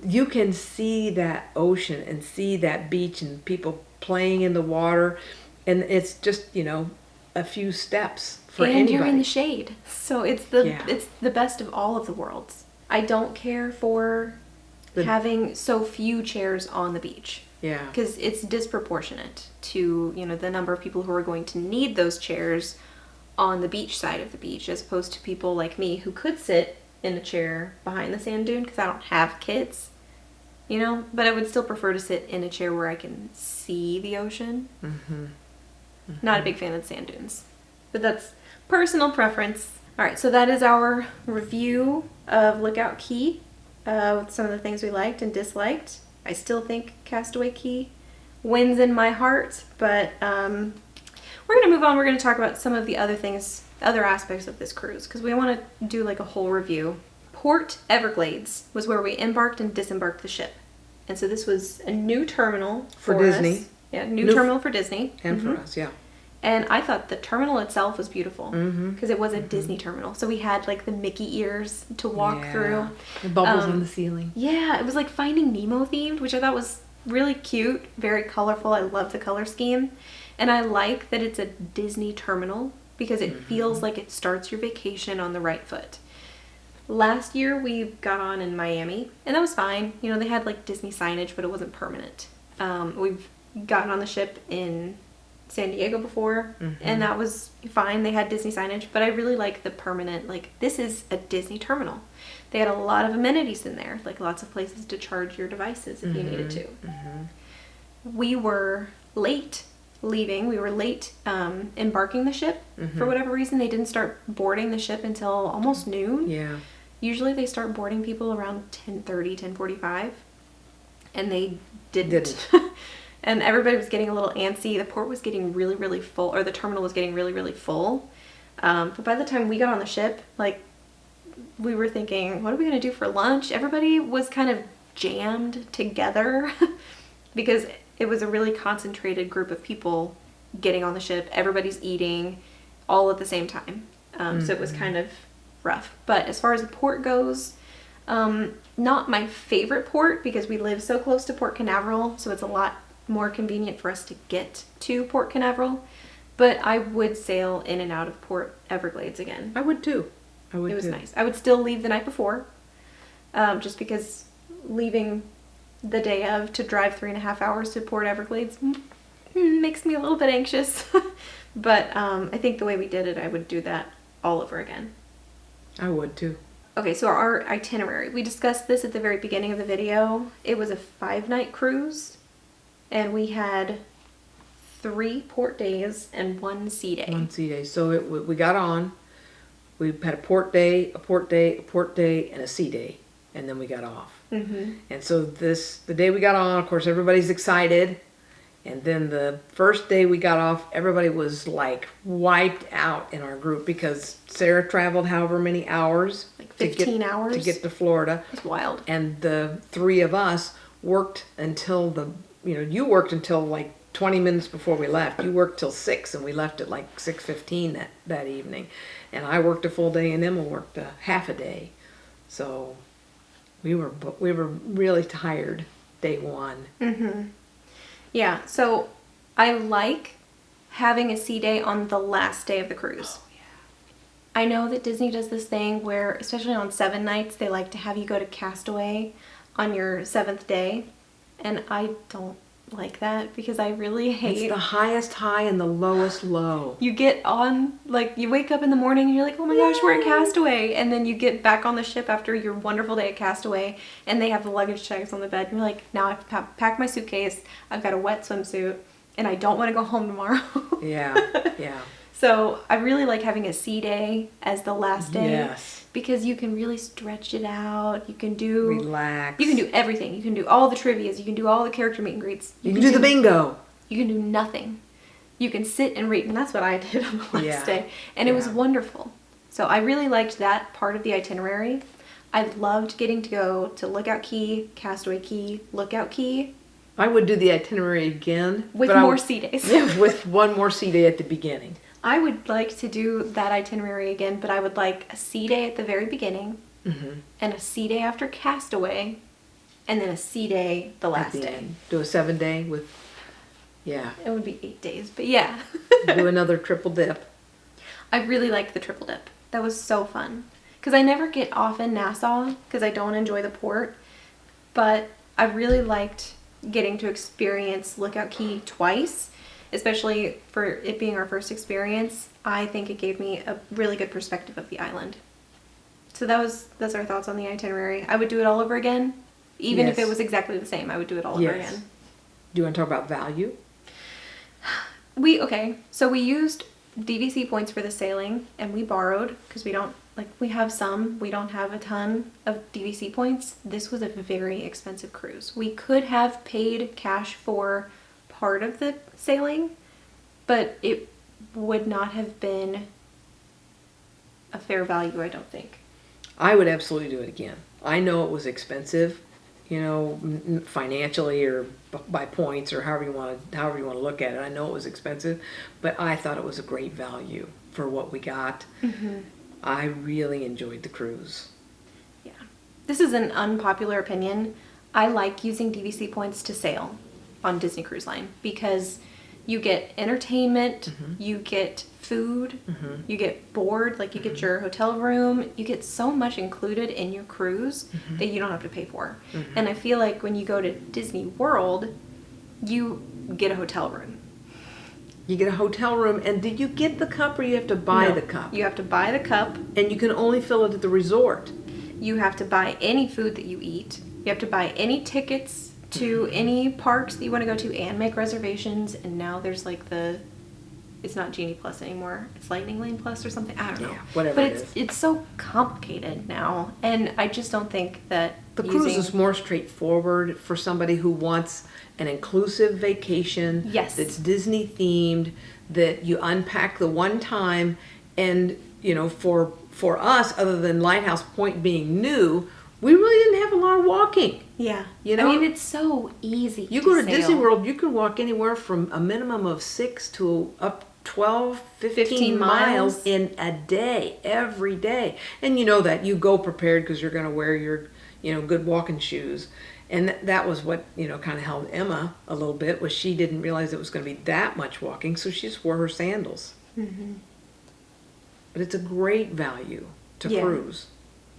S2: you can see that ocean and see that beach and people playing in the water. And it's just, a few steps for anybody.
S1: And you're in the shade. So it's the best of all of the worlds. I don't care for having so few chairs on the beach.
S2: Yeah.
S1: Because it's disproportionate to, the number of people who are going to need those chairs on the beach side of the beach, as opposed to people like me who could sit in a chair behind the sand dune because I don't have kids. But I would still prefer to sit in a chair where I can see the ocean. Not a big fan of the sand dunes, but that's personal preference. All right, so that is our review of Lookout Cay with some of the things we liked and disliked. I still think Castaway Cay wins in my heart, but we're going to move on. We're going to talk about some of the other things, other aspects of this cruise, because we want to do like a whole review. Port Everglades was where we embarked and disembarked the ship. And so this was a new terminal
S2: for Disney.
S1: Yeah, new terminal for Disney.
S2: And for us, yeah.
S1: And I thought the terminal itself was beautiful because it was a Disney terminal. So we had like the Mickey ears to walk through.
S2: The bubbles on the ceiling.
S1: Yeah, it was like Finding Nemo themed, which I thought was really cute, very colorful. I love the color scheme. And I like that it's a Disney terminal because it feels like it starts your vacation on the right foot. Last year we got on in Miami and that was fine. They had like Disney signage, but it wasn't permanent. We've gotten on the ship in San Diego before and that was fine. They had Disney signage, but I really like the permanent, like this is a Disney terminal. They had a lot of amenities in there, like lots of places to charge your devices if you needed to. We were late leaving. We were late embarking the ship for whatever reason. They didn't start boarding the ship until almost noon.
S2: Yeah.
S1: Usually they start boarding people around 10:30, 10:45, and they didn't. And everybody was getting a little antsy. The port was getting really, really full, or the terminal was getting really, really full. But by the time we got on the ship, like, we were thinking, what are we going to do for lunch? Everybody was kind of jammed together because it was a really concentrated group of people getting on the ship. Everybody's eating all at the same time. So it was kind of rough. But as far as the port goes, not my favorite port because we live so close to Port Canaveral, so it's a lot more convenient for us to get to Port Canaveral, but I would sail in and out of Port Everglades again.
S2: I would too. It
S1: was nice. I would still leave the night before, just because leaving the day of to drive 3.5 hours to Port Everglades makes me a little bit anxious. But I think the way we did it, I would do that all over again.
S2: I would too.
S1: Okay, so our itinerary. We discussed this at the very beginning of the video. It was a 5-night cruise. And we had 3 port days and 1 sea day.
S2: 1 sea day. So we got on. We had a port day, a port day, a port day, and a sea day, and then we got off.
S1: Mm-hmm.
S2: And so the day we got on, of course, everybody's excited. And then the first day we got off, everybody was like wiped out in our group because Sarah traveled however many hours.
S1: Like 15 hours?
S2: To get to Florida.
S1: It's wild.
S2: And the three of us worked until you worked until like 20 minutes before we left. You worked till 6 and we left at like 6:15 that evening. And I worked a full day and Emma worked a half a day. So we were really tired day one.
S1: Mm-hmm. Yeah, so I like having a sea day on the last day of the cruise.
S2: Oh, yeah.
S1: I know that Disney does this thing where, especially on 7 nights, they like to have you go to Castaway on your 7th day. And I don't like that because I really hate...
S2: It's the highest high and the lowest low.
S1: You get on, like, you wake up in the morning and you're like, oh my gosh, we're at Castaway. And then you get back on the ship after your wonderful day at Castaway and they have the luggage checks on the bed. And you're like, now I have to pack my suitcase. I've got a wet swimsuit and I don't want to go home tomorrow.
S2: Yeah.
S1: So I really like having a sea day as the last day.
S2: Yes.
S1: Because you can really stretch it out. You can do...
S2: Relax.
S1: You can do everything. You can do all the trivias. You can do all the character meet and greets.
S2: You can do the bingo.
S1: You can do nothing. You can sit and read. And that's what I did on the last day. And it was
S2: Yeah.
S1: wonderful. So I really liked that part of the itinerary. I loved getting to go to Lookout Cay, Castaway Cay, Lookout Cay.
S2: I would do the itinerary again.
S1: With
S2: but
S1: more sea days.
S2: Yeah, with one more sea day at the beginning.
S1: I would like to do that itinerary again, but I would like a sea day at the very beginning, and a sea day after Castaway, and then a sea day the last
S2: At the
S1: day.
S2: end. Do a 7-day with, yeah.
S1: It would be 8 days, but yeah.
S2: Do another triple dip.
S1: I really liked the triple dip. That was so fun. Because I never get off in Nassau, because I don't enjoy the port, but I really liked getting to experience Lookout Cay twice. Especially for it being our first experience, I think it gave me a really good perspective of the island. So that's our thoughts on the itinerary. I would do it all over again. Even if
S2: Yes.
S1: it was exactly the same, I would do it all over
S2: Yes.
S1: again.
S2: Do you want to talk about value?
S1: So we used DVC points for the sailing, and we borrowed, because we have some, we don't have a ton of DVC points. This was a very expensive cruise. We could have paid cash for part of the sailing, but it would not have been a fair value, I don't think.
S2: I would absolutely do it again. I know it was expensive, financially or by points or however you want to look at it. I know it was expensive, but I thought it was a great value for what we got.
S1: Mm-hmm.
S2: I really enjoyed the cruise.
S1: Yeah. This is an unpopular opinion. I like using DVC points to sail on Disney Cruise Line because you get entertainment, you get food, you get board, like you get your hotel room, you get so much included in your cruise that you don't have to pay for. And I feel like when you go to Disney World, you get a hotel room.
S2: You get a hotel room, and did you get the cup or you have to buy
S1: No,
S2: the cup?
S1: You have to buy the cup.
S2: And you can only fill it at the resort.
S1: You have to buy any food that you eat. You have to buy any tickets to any parks that you want to go to and make reservations. And now there's like it's not Genie Plus anymore. It's Lightning Lane Plus or something. I don't know.
S2: Yeah, whatever
S1: but
S2: it is.
S1: it's so complicated now. And I just don't think that
S2: The cruise is more straightforward for somebody who wants an inclusive vacation.
S1: Yes.
S2: That's Disney themed, that you unpack the one time, and for us, other than Lighthouse Point being new, we really didn't have a lot of walking.
S1: Yeah.
S2: You know?
S1: I mean, it's so easy
S2: You
S1: to
S2: go to
S1: sail.
S2: Disney World, you can walk anywhere from a minimum of 6 to up 12, 15 miles in a day, every day. And you know that. You go prepared because you're going to wear your, good walking shoes. And that was what, kind of held Emma a little bit, was she didn't realize it was going to be that much walking, so she just wore her sandals.
S1: Mm-hmm.
S2: But it's a great value to cruise.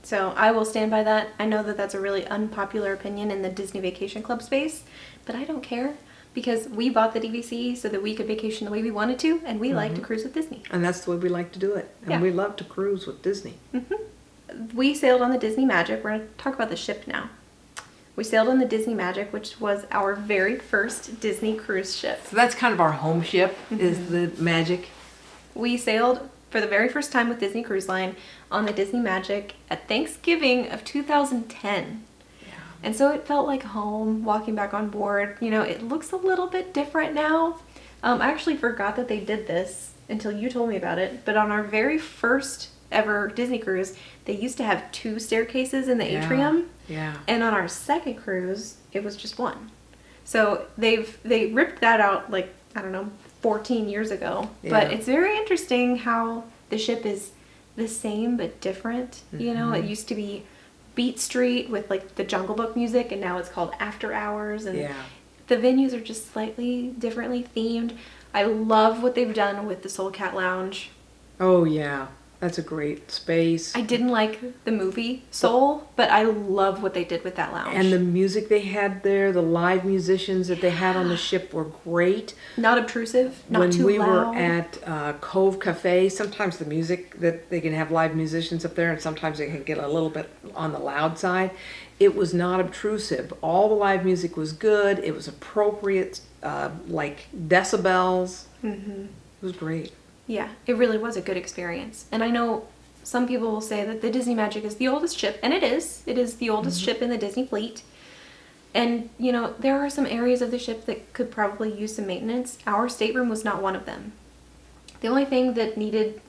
S1: So I will stand by that. I know that that's a really unpopular opinion in the Disney Vacation Club space, but I don't care because we bought the DVC so that we could vacation the way we wanted to, and we like to cruise with Disney.
S2: And that's the way we like to do it. And
S1: Yeah.
S2: we love to cruise with Disney.
S1: We sailed on the Disney Magic. We're going to talk about the ship now. We sailed on the Disney Magic, which was our very first Disney cruise ship.
S2: So that's kind of our home ship, is the Magic.
S1: We sailed for the very first time with Disney Cruise Line on the Disney Magic at Thanksgiving of 2010. And so it felt like home walking back on board. You know, it looks a little bit different now. I actually forgot that they did this until you told me about it. But on our very first ever Disney cruise, they used to have 2 staircases in the atrium.
S2: Yeah.
S1: And on our second cruise, it was just 1. So they ripped that out like, I don't know, 14 years ago.
S2: Yeah.
S1: But it's very interesting how the ship is the same but different. You know, it used to be Beat Street with like the Jungle Book music, and now it's called After Hours, and the venues are just slightly differently themed. I love what they've done with the Soul Cat Lounge.
S2: Oh yeah, that's a great space.
S1: I didn't like the movie Soul, but I love what they did with that lounge.
S2: And the music they had there, the live musicians that they had on the ship were great.
S1: Not obtrusive, not
S2: when
S1: too
S2: we
S1: loud.
S2: were at Cove Cafe, sometimes the music that they can have live musicians up there, and sometimes they can get a little bit on the loud side. It was not obtrusive. All the live music was good. It was appropriate, like decibels. Mm-hmm. It was great.
S1: Yeah, it really was a good experience. And I know some people will say that the Disney Magic is the oldest ship, and it is. It is the oldest ship in the Disney fleet. And, you know, there are some areas of the ship that could probably use some maintenance. Our stateroom was not one of them. The only thing that needed,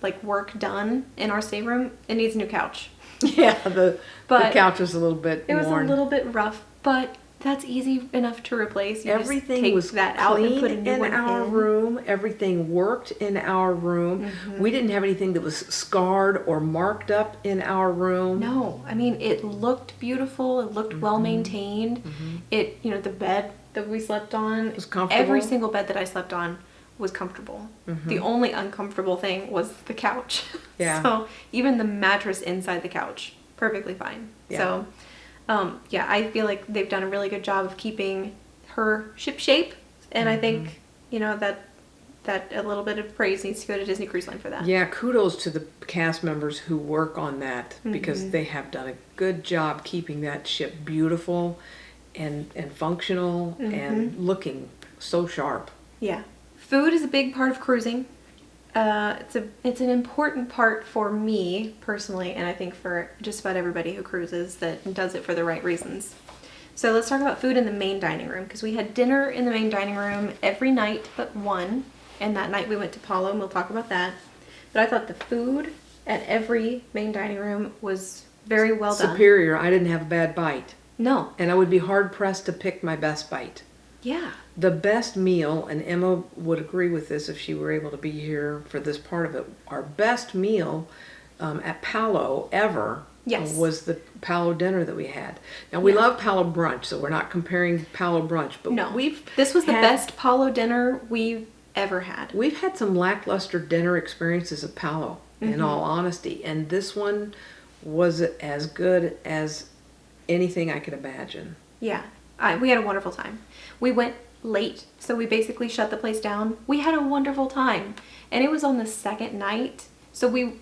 S1: like, work done in our stateroom, it needs a new couch.
S2: Yeah, the couch was a little bit
S1: It was
S2: worn.
S1: a little bit rough, but that's easy enough to replace. You
S2: Everything
S1: just take
S2: was
S1: that out and put a
S2: clean
S1: new
S2: in
S1: one
S2: our
S1: in.
S2: room. Everything worked in our room. We didn't have anything that was scarred or marked up in our room.
S1: No, I mean, it looked beautiful. It looked well maintained. It, you know, the bed that we slept on,
S2: was comfortable.
S1: every single bed that I slept on was comfortable. The only uncomfortable thing was the couch.
S2: Yeah.
S1: So even the mattress inside the couch, perfectly fine.
S2: Yeah.
S1: So, yeah, I feel like they've done a really good job of keeping her ship shape. And I think, you know, that a little bit of praise needs to go to Disney Cruise Line for that.
S2: Yeah, kudos to the cast members who work on that because they have done a good job keeping that ship beautiful and functional and looking so sharp.
S1: Yeah. Food is a big part of cruising. It's an important part for me personally, and I think for just about everybody who cruises that does it for the right reasons. So let's talk about food in the main dining room, because we had dinner in the main dining room every night but one, and that night we went to Palo, and we'll talk about that. But I thought the food at every main dining room was very well done.
S2: Superior. I didn't have a bad bite.
S1: No.
S2: And I would be hard pressed to pick my best bite.
S1: Yeah.
S2: The best meal, and Emma would agree with this if she were able to be here for this part of it, our best meal at Palo ever was the Palo dinner that we had. Now, we love Palo brunch, so we're not comparing Palo brunch, but
S1: this was the best Palo dinner we've ever had.
S2: We've had some lackluster dinner experiences at Palo, in all honesty, and this one was as good as anything I could imagine.
S1: Yeah, we had a wonderful time. We went late, so we basically shut the place down. We had a wonderful time, and it was on the second night. So we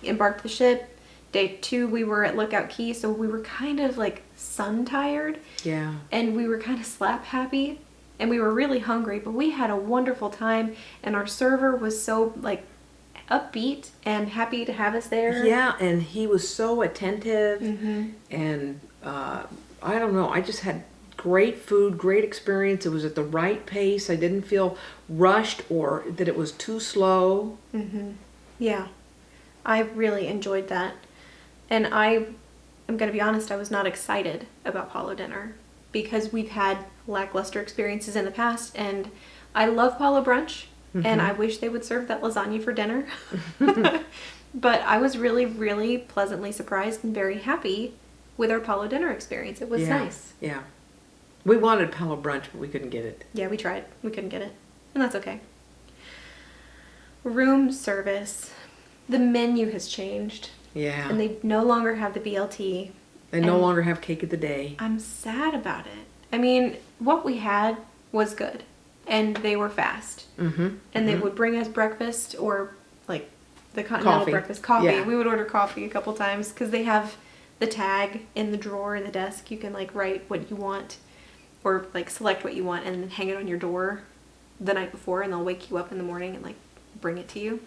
S1: embarked the ship. Day 2, we were at Lookout Cay, so we were kind of like sun tired.
S2: Yeah.
S1: And we were kind of slap happy, and we were really hungry, but we had a wonderful time, and our server was so upbeat and happy to have us there.
S2: Yeah, and he was so attentive, and I don't know, I just had great food, great experience. It was at the right pace. I didn't feel rushed or that it was too slow.
S1: Yeah, I really enjoyed that. And I'm going to be honest, I was not excited about Palo dinner because we've had lackluster experiences in the past, and I love Palo brunch, and I wish they would serve that lasagna for dinner. But I was really, really pleasantly surprised and very happy with our Palo dinner experience. It was nice.
S2: Yeah. We wanted Palo brunch, but we couldn't get it.
S1: Yeah, we tried. We couldn't get it. And that's okay. Room service. The menu has changed.
S2: Yeah.
S1: And they no longer have the BLT.
S2: They no longer have cake of the day.
S1: I'm sad about it. I mean, what we had was good. And they were fast. And they would bring us breakfast or the continental breakfast. Coffee.
S2: Yeah.
S1: We would order coffee a couple times because they have the tag in the drawer in the desk. You can write what you want or select what you want and then hang it on your door the night before, and they'll wake you up in the morning and bring it to you.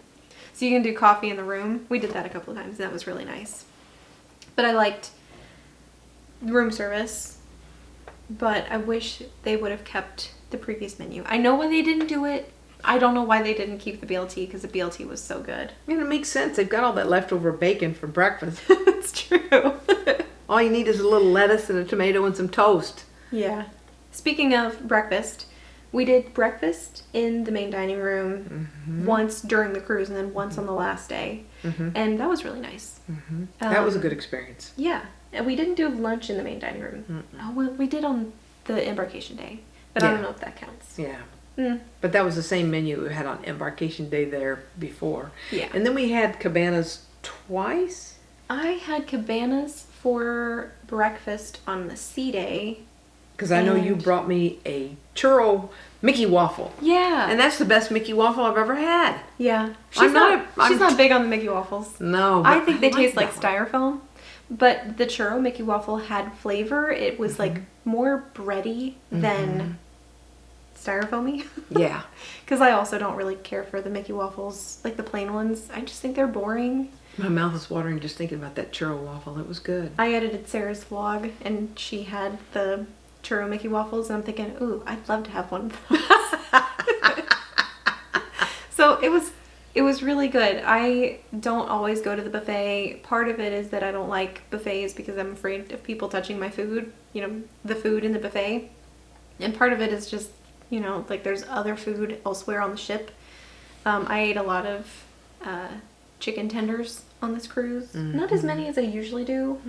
S1: So you can do coffee in the room. We did that a couple of times. And that was really nice. But I liked room service. But I wish they would have kept the previous menu. I know why they didn't do it. I don't know why they didn't keep the BLT because the BLT was so good.
S2: And it makes sense. They've got all that leftover bacon for breakfast.
S1: It's true.
S2: All you need is a little lettuce and a tomato and some toast.
S1: Yeah. Speaking of breakfast, we did breakfast in the main dining room once during the cruise and then once on the last day. And that was really nice.
S2: That was a good experience.
S1: Yeah. And we didn't do lunch in the main dining room. Oh, well, we did on the embarkation day. But I don't know if that counts.
S2: Yeah. But that was the same menu we had on embarkation day there before.
S1: Yeah.
S2: And then we had cabanas twice.
S1: I had cabanas for breakfast on the sea day.
S2: Because I know you brought me a churro Mickey waffle.
S1: Yeah.
S2: And that's the best Mickey waffle I've ever had.
S1: Yeah. She's not big on the Mickey waffles.
S2: No.
S1: I think they taste like styrofoam. But the churro Mickey waffle had flavor. It was like more bready than styrofoamy.
S2: Yeah.
S1: Because I also don't really care for the Mickey waffles, like the plain ones. I just think they're boring.
S2: My mouth is watering just thinking about that churro waffle. It was good.
S1: I edited Sarah's vlog and she had the churro Mickey waffles and I'm thinking, ooh, I'd love to have one of those. So it was really good. I don't always go to the buffet. Part of it is that I don't like buffets because I'm afraid of people touching my food, the food in the buffet. And part of it is just, like there's other food elsewhere on the ship. I ate a lot of chicken tenders on this cruise. Not as many as I usually do.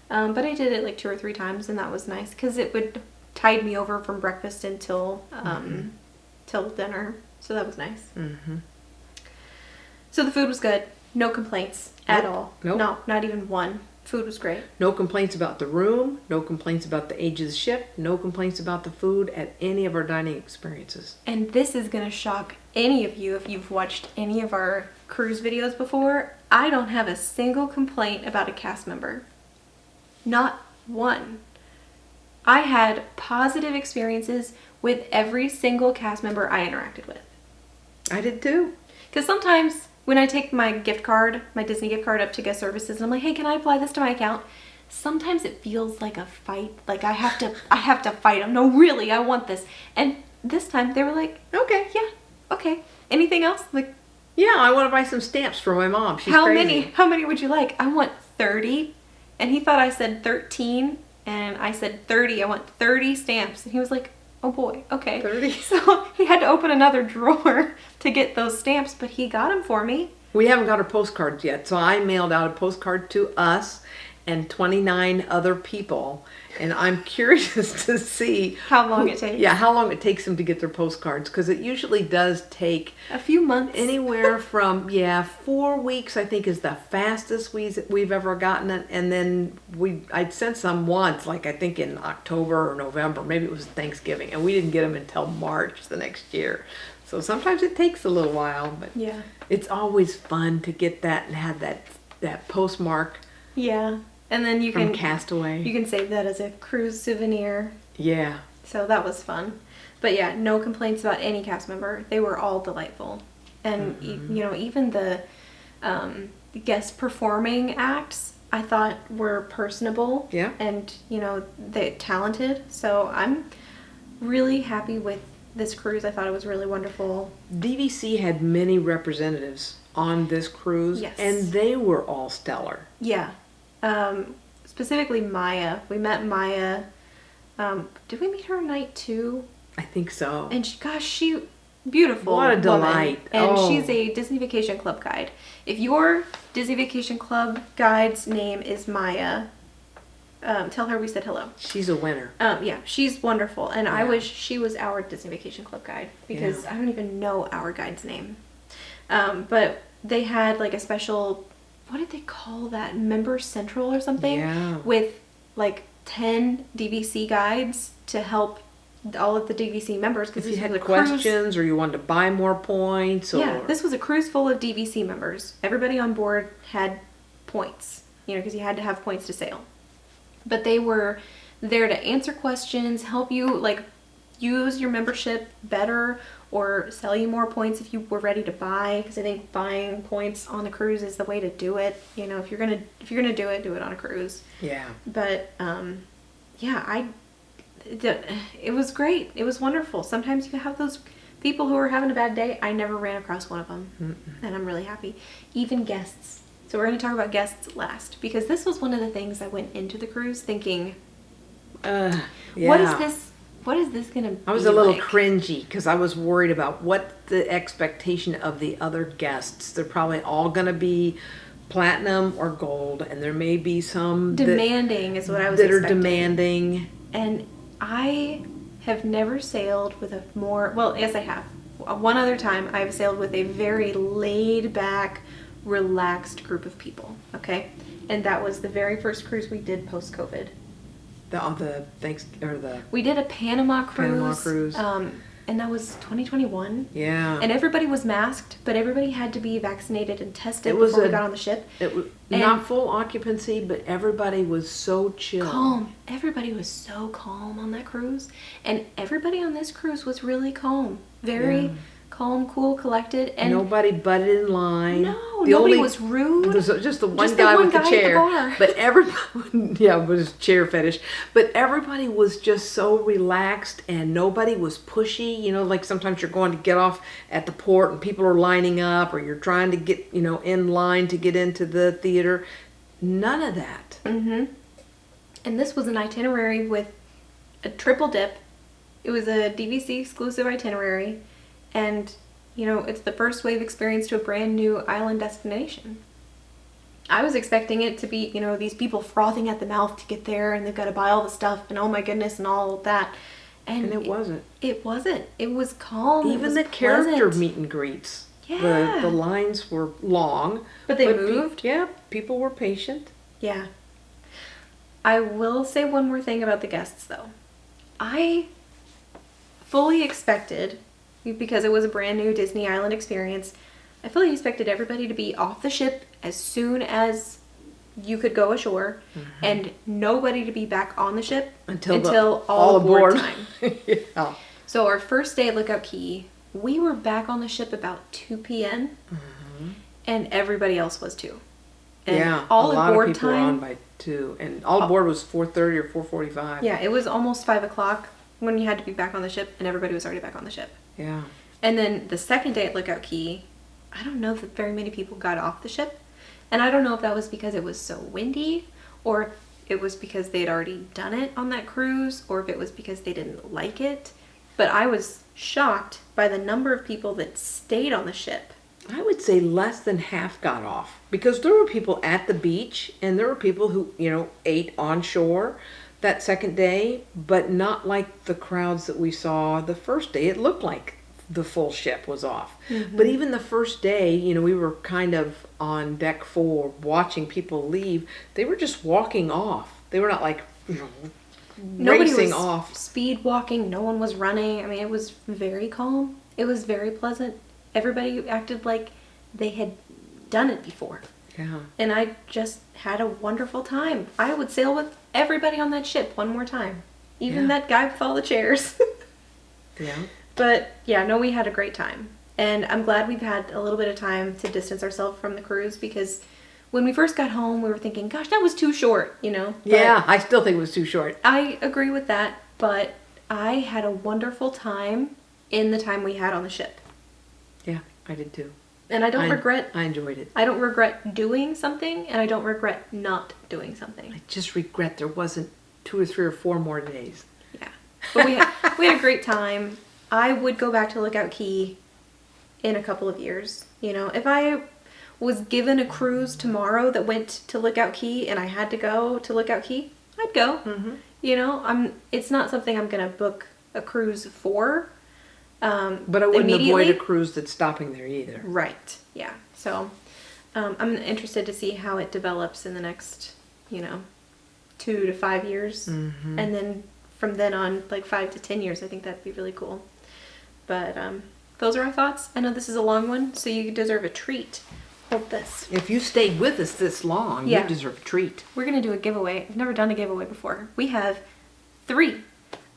S1: But I did it like 2 or 3 times and that was nice because it would tide me over from breakfast until till dinner. So that was nice. So the food was good. No complaints at all.
S2: Nope.
S1: No, not even one. Food was great.
S2: No complaints about the room. No complaints about the age of the ship. No complaints about the food at any of our dining experiences.
S1: And this is going to shock any of you if you've watched any of our cruise videos before. I don't have a single complaint about a cast member. Not one. I had positive experiences with every single cast member I interacted with.
S2: I did too.
S1: Because sometimes when I take my gift card, my Disney gift card up to guest services and I'm like, hey, can I apply this to my account? Sometimes it feels like a fight. Like I have to fight them. No, really, I want this. And this time they were like, okay, yeah, okay. Anything else? Like,
S2: yeah, I want to buy some stamps for my mom. She's
S1: how
S2: crazy.
S1: How many would you like? I want 30. And he thought I said 13. And I said 30. I want 30 stamps. And he was like, oh boy, okay.
S2: 30.
S1: So he had to open another drawer to get those stamps, but he got them for me.
S2: We haven't got our postcards yet, so I mailed out a postcard to us and 29 other people, and I'm curious to see
S1: How long it takes.
S2: Yeah, how long it takes them to get their postcards, because it usually does take
S1: A few months.
S2: anywhere from 4 weeks. I think is the fastest we've ever gotten it, and then I'd sent some once, like I think in October or November, maybe it was Thanksgiving, and we didn't get them until March the next year. So sometimes it takes a little while, but
S1: Yeah.
S2: it's always fun to get that and have that postmark
S1: Yeah. And then you
S2: from
S1: can
S2: Castaway.
S1: you can save that as a cruise souvenir.
S2: Yeah.
S1: So that was fun. But yeah, no complaints about any cast member. They were all delightful. And even the guest performing acts I thought were personable.
S2: Yeah.
S1: And they talented. So I'm really happy with this cruise. I thought it was really wonderful.
S2: DVC had many representatives on this cruise,
S1: Yes.
S2: and they were all stellar.
S1: Yeah. Specifically Maya. We met Maya. Did we meet her night 2?
S2: I think so.
S1: And she beautiful.
S2: What a
S1: woman.
S2: delight.
S1: And
S2: Oh.
S1: she's a Disney Vacation Club guide. If your Disney Vacation Club guide's name is Maya, tell her we said hello.
S2: She's a winner.
S1: Yeah, she's wonderful. And I
S2: Yeah.
S1: wish she was our Disney Vacation Club guide because I don't even know our guide's name. But they had like a special, what did they call that? Member Central or something?
S2: Yeah.
S1: With like 10 DVC guides to help all of the DVC members.
S2: If you had questions or you wanted to buy more points, or
S1: Yeah, this was a cruise full of DVC members. Everybody on board had points, because you had to have points to sail. But they were there to answer questions, help you like use your membership better, or sell you more points if you were ready to buy, because I think buying points on the cruise is the way to do it. You know, if you're gonna do it on a cruise.
S2: Yeah.
S1: But yeah, it was great. It was wonderful. Sometimes you have those people who are having a bad day. I never ran across one of them, and I'm really happy. Even guests. So we're going to talk about guests last, because this was one of the things I went into the cruise thinking,
S2: Yeah.
S1: what is this? What is this going to be?
S2: I was a little
S1: like?
S2: cringy because I was worried about what the expectation of the other guests. They're probably all going to be platinum or gold, and there may be some
S1: Demanding is what I was
S2: that are
S1: expecting.
S2: demanding.
S1: And I have never sailed with a more, well, yes I have. One other time I've sailed with a very laid back, relaxed group of people, okay? And that was the very first cruise we did post-COVID. We did a Panama cruise. And that was 2021.
S2: Yeah.
S1: And everybody was masked, but everybody had to be vaccinated and tested before we got on the ship.
S2: It was not full occupancy, but everybody was so chill.
S1: Calm. Everybody was so calm on that cruise. And everybody on this cruise was really calm. Very calm, cool, collected. And
S2: nobody butted in line.
S1: No, nobody was rude.
S2: Just the one guy with the chair.
S1: At the bar.
S2: But everybody, it was chair fetish. But everybody was just so relaxed, and nobody was pushy. You know, like sometimes you're going to get off at the port and people are lining up, or you're trying to get, in line to get into the theater. None of that.
S1: Mm-hmm. And this was an itinerary with a triple dip. It was a DVC exclusive itinerary. And, it's the first wave experience to a brand new island destination. I was expecting it to be, these people frothing at the mouth to get there, and they've got to buy all the stuff, and oh my goodness, and all of that. And
S2: it wasn't.
S1: It wasn't. It was calm.
S2: Even the character meet and greets.
S1: Yeah.
S2: The lines were long.
S1: But they moved.
S2: People were patient.
S1: Yeah. I will say one more thing about the guests, though. I fully expected, because it was a brand new Disney Island experience, I fully expected everybody to be off the ship as soon as you could go ashore, and nobody to be back on the ship until all aboard time.
S2: Yeah.
S1: So our first day at Lookout Cay, we were back on the ship about 2 p.m. And everybody else was too. And all
S2: a lot
S1: aboard
S2: of people
S1: time
S2: were on by 2, and all aboard was 4:30 or 4:45.
S1: Yeah, it was almost 5 o'clock when you had to be back on the ship, and everybody was already back on the ship.
S2: Yeah.
S1: And then the second day at Lookout Cay, I don't know that very many people got off the ship. And I don't know if that was because it was so windy, or if it was because they had already done it on that cruise, or if it was because they didn't like it. But I was shocked by the number of people that stayed on the ship.
S2: I would say less than half got off, because there were people at the beach, and there were people who, ate on shore that second day, but not like the crowds that we saw the first day. It looked like the full ship was off. But even the first day, we were kind of on deck 4 watching people leave. They were just walking off. They were not like,
S1: Nobody
S2: racing
S1: was
S2: off.
S1: Speed walking. No one was running. I mean, it was very calm. It was very pleasant. Everybody acted like they had done it before.
S2: Yeah.
S1: And I just had a wonderful time. I would sail with everybody on that ship one more time. Even that guy with all the chairs.
S2: Yeah.
S1: But we had a great time. And I'm glad we've had a little bit of time to distance ourselves from the cruise, because when we first got home, we were thinking, gosh, that was too short, But
S2: yeah, I still think it was too short.
S1: I agree with that, but I had a wonderful time in the time we had on the ship.
S2: Yeah, I did too.
S1: And I regret...
S2: I enjoyed it.
S1: I don't regret doing something, and I don't regret not doing something.
S2: I just regret there wasn't 2 or 3 or 4 more days.
S1: Yeah. But we had a great time. I would go back to Lookout Cay in a couple of years. If I was given a cruise tomorrow that went to Lookout Cay and I had to go to Lookout Cay, I'd go. It's not something I'm going to book a cruise for.
S2: But I wouldn't avoid a cruise that's stopping there either.
S1: Right. Yeah. So I'm interested to see how it develops in the next, 2 to 5 years. And then from then on, like 5 to 10 years, I think that'd be really cool. But those are our thoughts. I know this is a long one, so you deserve a treat. Hold this.
S2: If you stayed with us this long, you deserve a treat.
S1: We're going to do a giveaway. I've never done a giveaway before. We have 3.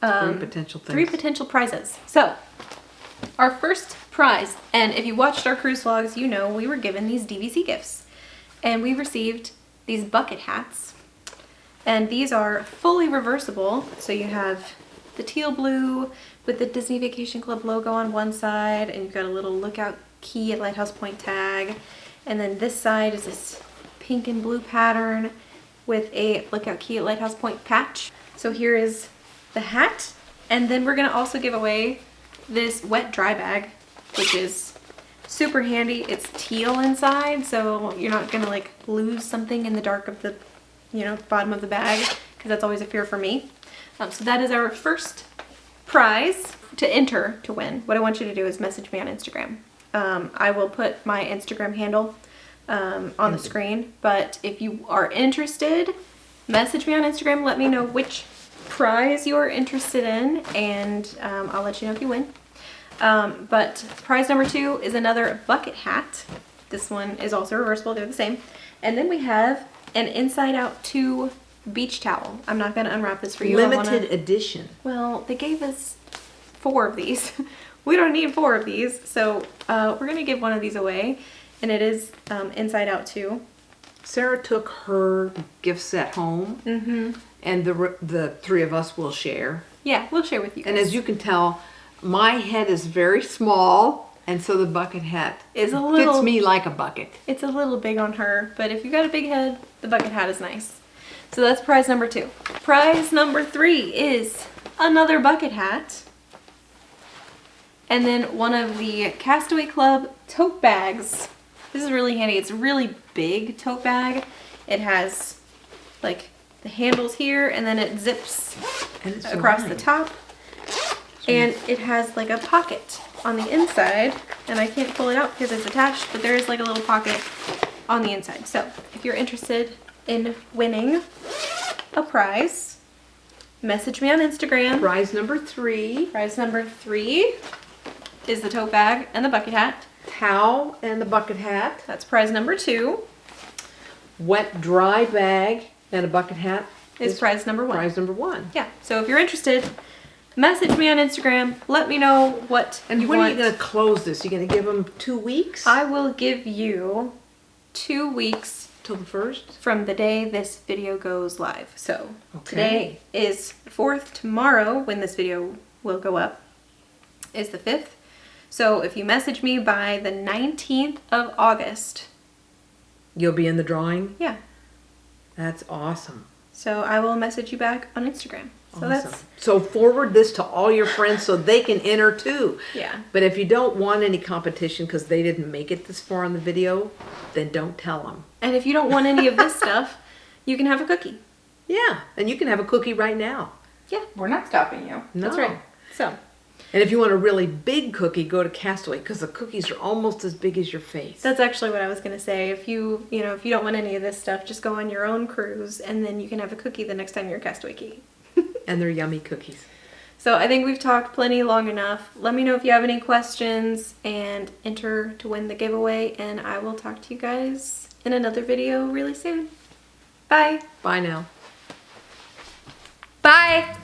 S2: 3 potential things.
S1: 3 potential prizes. So, Our first prize, and if you watched our cruise vlogs, you know we were given these DVC gifts. And we received these bucket hats. And these are fully reversible. So you have the teal blue with the Disney Vacation Club logo on one side, and you've got a little Lookout Cay at Lighthouse Point tag. And then this side is this pink and blue pattern with a Lookout Cay at Lighthouse Point patch. So here is the hat. And then we're gonna also give away this wet dry bag, which is super handy. It's teal inside, so you're not gonna like lose something in the dark of the, bottom of the bag, because that's always a fear for me. So that is our first prize to enter to win. What I want you to do is message me on Instagram. I will put my Instagram handle on the screen, but if you are interested, message me on Instagram. Let me know which prize you're interested in, and I'll let you know if you win. But prize number 2 is another bucket hat. This one is also reversible, they're the same. And then we have an Inside Out 2 beach towel. I'm not going to unwrap this for you.
S2: Limited edition.
S1: Well, they gave us 4 of these. We don't need 4 of these, so we're going to give one of these away. And it is Inside Out 2.
S2: Sarah took her gift set home, and the 3 of us will share.
S1: Yeah, we'll share with you guys.
S2: And as you can tell, my head is very small, and so the bucket hat
S1: is a little,
S2: fits me like a bucket.
S1: It's a little big on her, but if you've got a big head, the bucket hat is nice. So that's prize number 2. Prize number 3 is another bucket hat. And then one of the Castaway Club tote bags. This is really handy. It's a really big tote bag. It has like the handles here, and then it zips across the top. And it has like a pocket on the inside, and I can't pull it out because it's attached, but there is like a little pocket on the inside. So if you're interested in winning a prize, message me on Instagram.
S2: Prize number 3.
S1: Prize number 3 is the tote bag and the bucket hat.
S2: Towel and the bucket hat.
S1: That's prize number 2.
S2: Wet dry bag and a bucket hat
S1: is prize number 1.
S2: Prize number 1.
S1: Yeah. So if you're interested, message me on Instagram. Let me know what
S2: and
S1: you
S2: when
S1: want.
S2: are you going to close this? You going to give them 2 weeks?
S1: I will give you 2 weeks
S2: till the 1st
S1: from the day this video goes live. So today is the 4th. Tomorrow, when this video will go up, is the 5th. So if you message me by the 19th of August,
S2: you'll be in the drawing?
S1: Yeah.
S2: That's awesome.
S1: So I will message you back on Instagram. So
S2: awesome. So forward this to all your friends so they can enter too.
S1: Yeah.
S2: But if you don't want any competition because they didn't make it this far on the video, then don't tell them.
S1: And if you don't want any of this stuff, you can have a cookie.
S2: Yeah, and you can have a cookie right now.
S1: Yeah.
S3: We're not stopping you.
S2: No.
S1: That's right. So.
S2: And if you want a really big cookie, go to Castaway because the cookies are almost as big as your face.
S1: That's actually what I was going to say. If you don't want any of this stuff, just go on your own cruise and then you can have a cookie the next time you're at Castaway Cay.
S2: And they're yummy cookies.
S1: So I think we've talked plenty long enough. Let me know if you have any questions and enter to win the giveaway, and I will talk to you guys in another video really soon. Bye.
S2: Bye now.
S3: Bye.